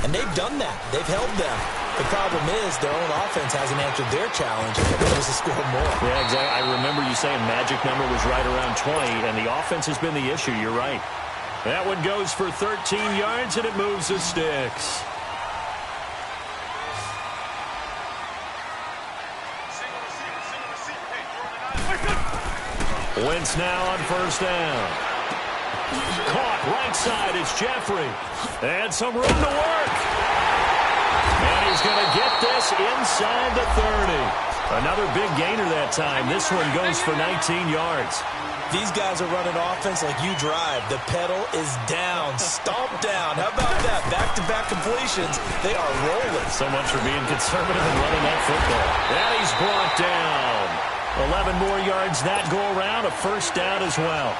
Speaker 2: And they've done that. They've held them. The problem is their own offense hasn't answered their challenge. They're supposed to score more.
Speaker 1: Yeah, exactly. I remember you saying magic number was right around 20, and the offense has been the issue. You're right. That one goes for 13 yards, and it moves the sticks. Wentz now on 1st down. Caught right side is Jeffrey. And some room to work. And he's going to get this inside the 30. Another big gainer that time. This one goes for 19 yards.
Speaker 2: These guys are running offense like you drive. The pedal is down. Stomp down. How about that? Back-to-back completions. They are rolling.
Speaker 1: So much for being conservative and running that football. And he's brought down. 11 more yards that go around. A 1st down as well.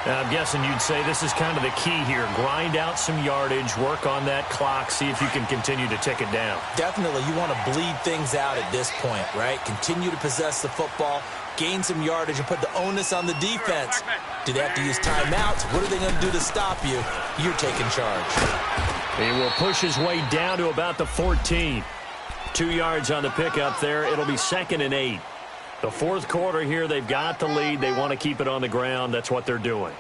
Speaker 1: Now, I'm guessing you'd say this is kind of the key here. Grind out some yardage. Work on that clock. See if you can continue to tick it down.
Speaker 2: Definitely. You want to bleed things out at this point, right? Continue to possess the football. Gain some yardage and put the onus on the defense. Do they have to use timeouts? What are they going to do to stop you? You're taking charge.
Speaker 1: He will push his way down to about the 14. 2 yards on the pickup there. It'll be 2nd and 8. The 4th quarter here, they've got the lead. They want to keep it on the ground. That's what they're doing.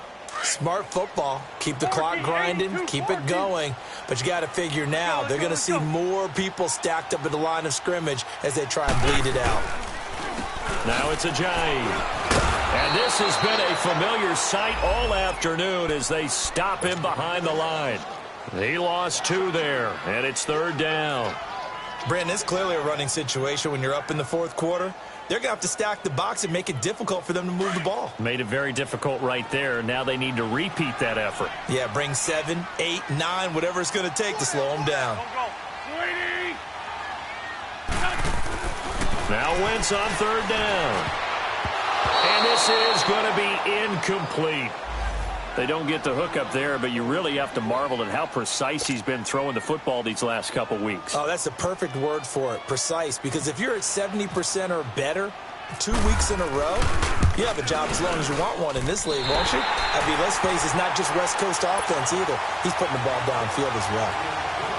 Speaker 2: Smart football. Keep the clock grinding. Keep it going. But you got to figure now, they're going to see more people stacked up at the line of scrimmage as they try and bleed it out.
Speaker 1: Now it's a giant. And this has been a familiar sight all afternoon as they stop him behind the line. He lost 2 there, and it's 3rd down.
Speaker 2: Brandon, it's clearly a running situation when you're up in the 4th quarter. They're going to have to stack the box and make it difficult for them to move the ball.
Speaker 1: Made it very difficult right there. Now they need to repeat that effort.
Speaker 2: Yeah, bring 7, 8, 9, whatever it's going to take to slow them down.
Speaker 1: Now Wentz on 3rd down. And this is going to be incomplete. They don't get the hook up there, but you really have to marvel at how precise he's been throwing the football these last couple weeks.
Speaker 2: Oh, that's the perfect word for it, precise. Because if you're at 70% or better 2 weeks in a row, you have a job as long as you want one in this league, won't you? I mean, let's face it, it's not just West Coast offense either. He's putting the ball downfield as well.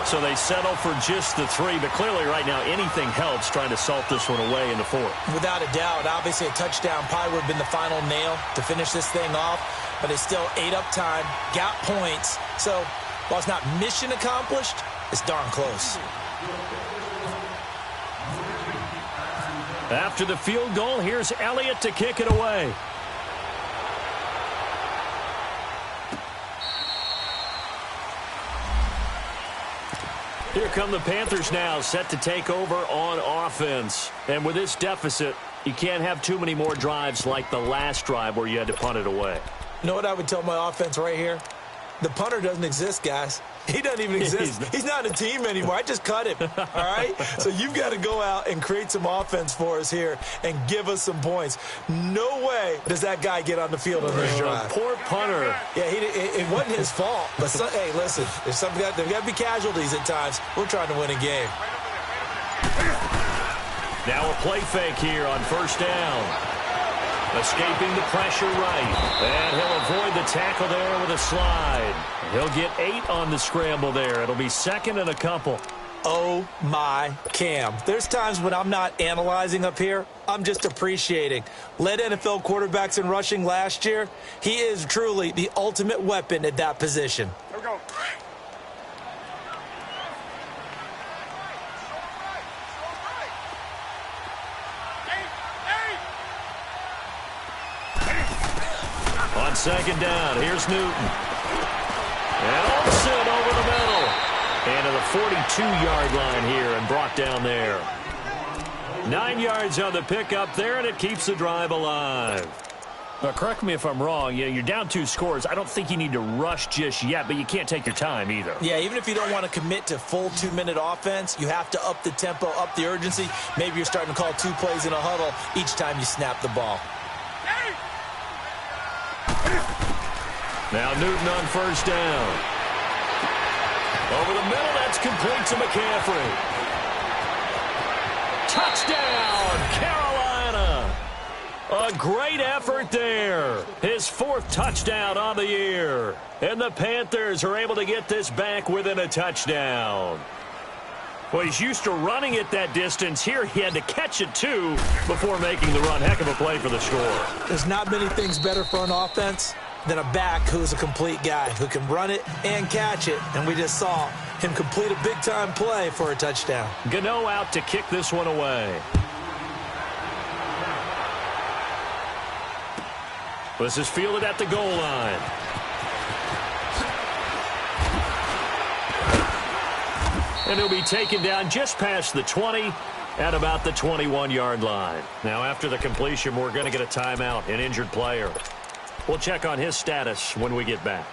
Speaker 1: So they settle for just the 3, but clearly right now anything helps trying to salt this one away in the 4th.
Speaker 2: Without a doubt, obviously a touchdown probably would have been the final nail to finish this thing off, but it's still 8 up time, got points. So while it's not mission accomplished, it's darn close.
Speaker 1: After the field goal, here's Elliott to kick it away. Here come the Panthers now, set to take over on offense. And with this deficit, you can't have too many more drives like the last drive where you had to punt it away.
Speaker 2: You know what I would tell my offense right here? The punter doesn't exist, guys. He doesn't even exist. He's not a team anymore. I just cut him, all right? So you've got to go out and create some offense for us here and give us some points. No way does that guy get on the field on this drive.
Speaker 1: Poor punter.
Speaker 2: Yeah, it wasn't his fault. But, hey, listen, there's got to be casualties at times. We're trying to win a game.
Speaker 1: Now a play fake here on 1st down. Escaping the pressure right. And he'll avoid the tackle there with a slide. He'll get 8 on the scramble there. It'll be 2nd and a couple.
Speaker 2: Oh, my Cam. There's times when I'm not analyzing up here. I'm just appreciating. Led NFL quarterbacks in rushing last year. He is truly the ultimate weapon at that position.
Speaker 3: Here we go.
Speaker 1: On second down, here's Newton. And Olsen over the middle. And to the 42-yard line here and brought down there. 9 yards on the pickup there, and it keeps the drive alive. Now, correct me if I'm wrong. You're down 2 scores. I don't think you need to rush just yet, but you can't take your time either.
Speaker 2: Yeah, even if you don't want to commit to full 2-minute offense, you have to up the tempo, up the urgency. Maybe you're starting to call 2 plays in a huddle each time you snap the ball.
Speaker 1: Now Newton on first down. Over the middle, that's complete to McCaffrey. Touchdown, Carolina. A great effort there. His 4th touchdown on the year. And the Panthers are able to get this back within a touchdown. Well, he's used to running it that distance. Here he had to catch it, too, before making the run. Heck of a play for the score.
Speaker 2: There's not many things better for an offense than a back who's a complete guy, who can run it and catch it. And we just saw him complete a big-time play for a touchdown.
Speaker 1: Gano out to kick this one away. This is fielded at the goal line. And he'll be taken down just past the 20 at about the 21-yard line. Now, after the completion, we're going to get a timeout, an injured player. We'll check on his status when we get back.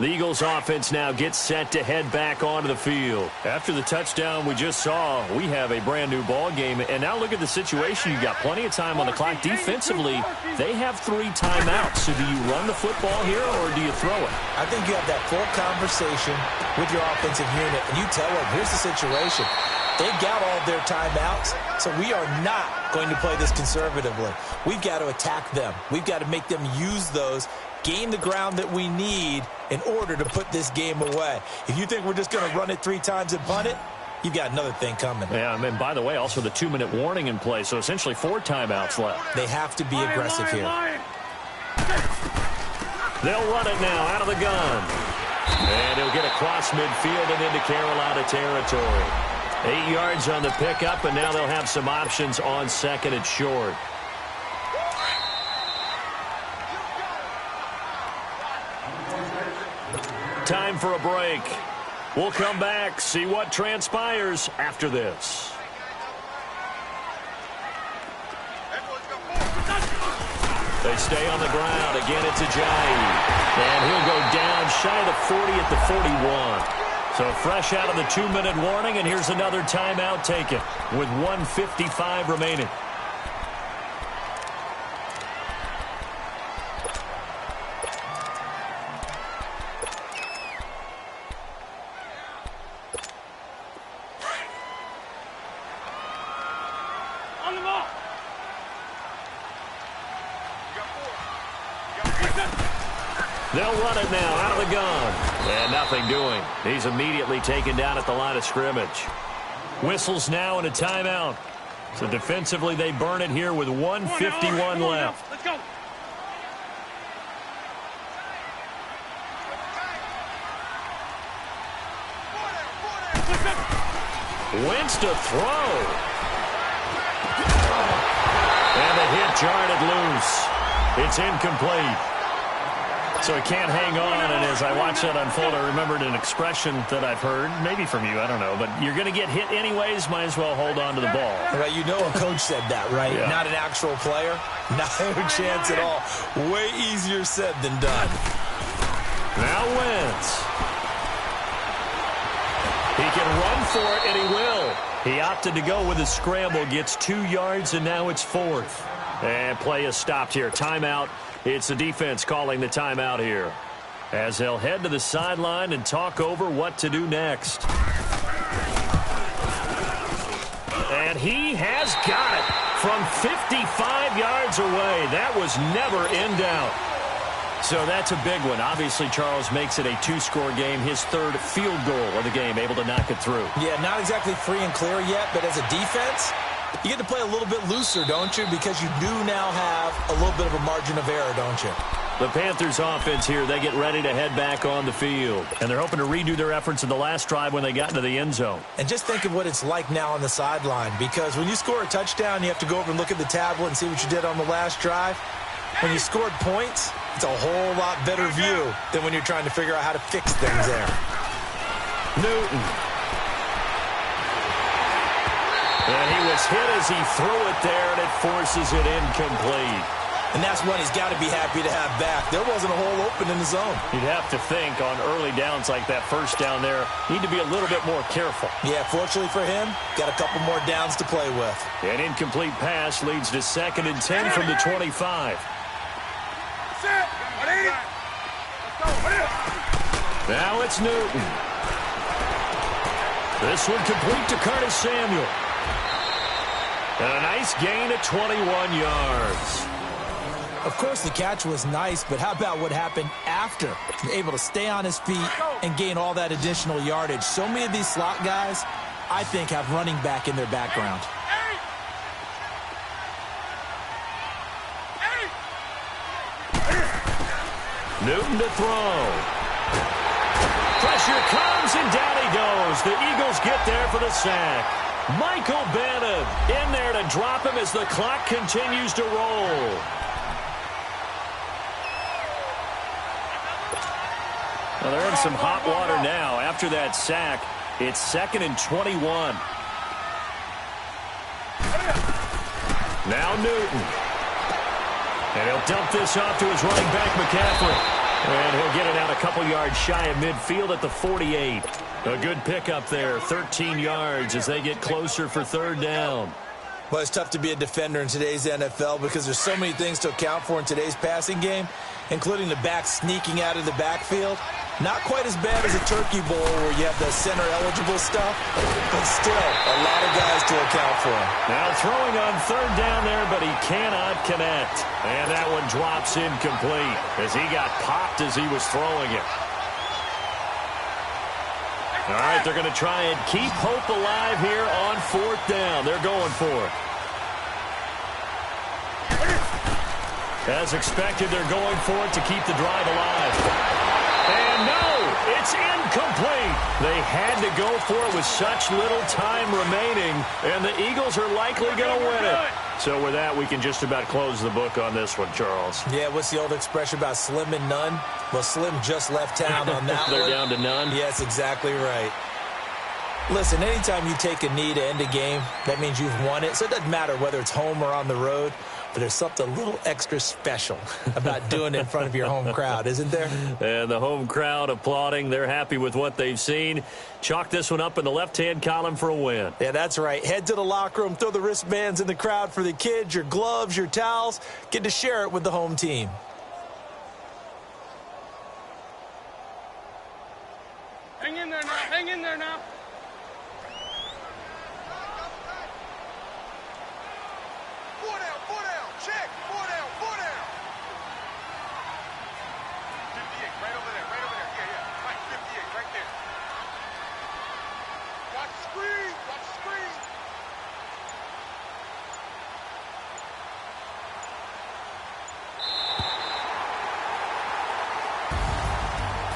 Speaker 1: The Eagles offense now gets set to head back onto the field. After the touchdown we just saw, we have a brand new ball game. And now look at the situation. You've got plenty of time on the clock. Defensively, they have 3 timeouts. So do you run the football here or do you throw it?
Speaker 2: I think you have that full conversation with your offensive unit, and you tell them, here's the situation. They've got all of their timeouts, so we are not going to play this conservatively. We've got to attack them. We've got to make them use those, gain the ground that we need in order to put this game away. If you think we're just going to run it 3 times and punt it, you've got another thing coming.
Speaker 1: Yeah, and by the way, also the 2-minute warning in play, so essentially 4 timeouts left.
Speaker 2: They have to be aggressive here.
Speaker 1: They'll run it now out of the gun. And he'll get across midfield and into Carolina territory. 8 yards on the pickup, and now they'll have some options on second and short. Time for a break. We'll come back, see what transpires after this. They stay on the ground. Again, it's Ajayi. And he'll go down shy of the 40 at the 41. So fresh out of the 2-minute warning, and here's another timeout taken with 1:55 remaining.
Speaker 3: On the ball.
Speaker 1: They'll run it now out of the gun. And nothing doing. He's immediately taken down at the line of scrimmage. Whistles now and a timeout. So defensively they burn it here with 1:51 left.
Speaker 3: Let's go.
Speaker 1: Wentz to throw. And the hit jarred it loose. It's incomplete. So he can't hang on, and as I watch that unfold, I remembered an expression that I've heard, maybe from you, I don't know, but you're going to get hit anyways, might as well hold on to the ball.
Speaker 2: Right, you know a coach said that, right?
Speaker 1: Yeah.
Speaker 2: Not an actual player. Not a chance at all. Way easier said than done.
Speaker 1: Now Wentz. He can run for it, and he will. He opted to go with a scramble, gets 2 yards, and now it's 4th. And play is stopped here. Timeout. It's the defense calling the timeout here as they'll head to the sideline and talk over what to do next. And he has got it from 55 yards away. That was never in doubt. So that's a big one. Obviously, Charles makes it a 2-score game, his 3rd field goal of the game, able to knock it through.
Speaker 2: Yeah, not exactly free and clear yet, but as a defense, you get to play a little bit looser, don't you? Because you do now have a little bit of a margin of error, don't you?
Speaker 1: The Panthers offense here, they get ready to head back on the field. And they're hoping to redo their efforts in the last drive when they got into the end zone.
Speaker 2: And just think of what it's like now on the sideline, because when you score a touchdown, you have to go over and look at the tablet and see what you did on the last drive. When you scored points, it's a whole lot better view than when you're trying to figure out how to fix things there.
Speaker 1: Newton. And he was hit as he threw it there, and it forces it incomplete.
Speaker 2: And that's one he's got to be happy to have back. There wasn't a hole open in the zone.
Speaker 1: You'd have to think on early downs like that first down there, need to be a little bit more careful.
Speaker 2: Yeah, fortunately for him, got a couple more downs to play with.
Speaker 1: An incomplete pass leads to 2nd and 10 from the 25. Now it's Newton. This one complete to Curtis Samuel. And a nice gain of 21 yards.
Speaker 2: Of course, the catch was nice, but how about what happened after? Able to stay on his feet and gain all that additional yardage. So many of these slot guys, I think, have running back in their background.
Speaker 1: Newton to throw. Pressure comes, and down he goes. The Eagles get there for the sack. Michael Bannon in there to drop him as the clock continues to roll. Well, they're in some hot water now. After that sack, it's 2nd and 21. Now Newton. And he'll dump this off to his running back, McCaffrey. And he'll get it out a couple yards shy of midfield at the 48. A good pickup there, 13 yards as they get closer for 3rd down.
Speaker 2: Well, it's tough to be a defender in today's NFL because there's so many things to account for in today's passing game, including the back sneaking out of the backfield. Not quite as bad as a turkey bowl where you have the center-eligible stuff, but still a lot of guys to account for.
Speaker 1: Now throwing on 3rd down there, but he cannot connect. And that one drops incomplete as he got popped as he was throwing it. All right, they're going to try and keep hope alive here on 4th down. They're going for it. As expected, they're going for it to keep the drive alive. And no, it's incomplete. They had to go for it with such little time remaining, and the Eagles are likely going to win it. So with that, we can just about close the book on this one, Charles.
Speaker 2: Yeah, what's the old expression about slim and none? Well, Slim just left town on that
Speaker 1: They're
Speaker 2: one.
Speaker 1: down to none?
Speaker 2: Yes, exactly right. Listen, anytime you take a knee to end a game, that means you've won it. So it doesn't matter whether it's home or on the road. But there's something a little extra special about doing it in front of your home crowd, isn't there?
Speaker 1: And the home crowd applauding. They're happy with what they've seen. Chalk this one up in the left-hand column for a win.
Speaker 2: Yeah, that's right. Head to the locker room, throw the wristbands in the crowd for the kids, your gloves, your towels. Get to share it with the home team.
Speaker 3: Hang in there now. Hang in there now.
Speaker 4: Check. 4 down. 58, right over there. Yeah. Right, 58, right there. Watch the screen.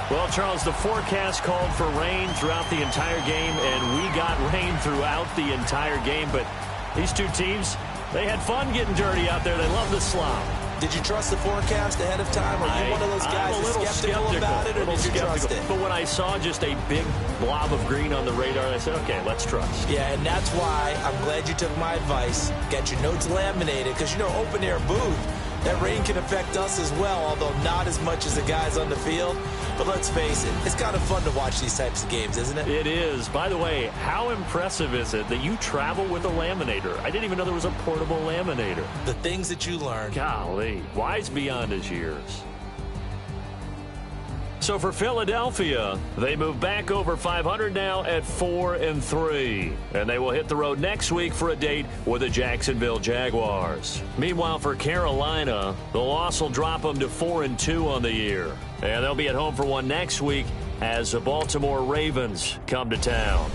Speaker 1: Well, Charles, the forecast called for rain throughout the entire game, and we got rain throughout the entire game. But these two teams, they had fun getting dirty out there. They love the slop.
Speaker 2: Did you trust the forecast ahead of time? Are you one of those guys that's skeptical about it, or did you trust it?
Speaker 1: But when I saw just a big blob of green on the radar, I said, okay, let's trust.
Speaker 2: Yeah, and that's why I'm glad you took my advice. Get your notes laminated, because, you know, open-air booth, that rain can affect us as well, although not as much as the guys on the field. But let's face it, it's kind of fun to watch these types of games, isn't it?
Speaker 1: It is. By the way, how impressive is it that you travel with a laminator? I didn't even know there was a portable laminator.
Speaker 2: The things that you learn.
Speaker 1: Golly, wise beyond his years. So for Philadelphia, they move back over 500 now at 4-3. And they will hit the road next week for a date with the Jacksonville Jaguars. Meanwhile, for Carolina, the loss will drop them to 4-2 on the year. And they'll be at home for one next week as the Baltimore Ravens come to town.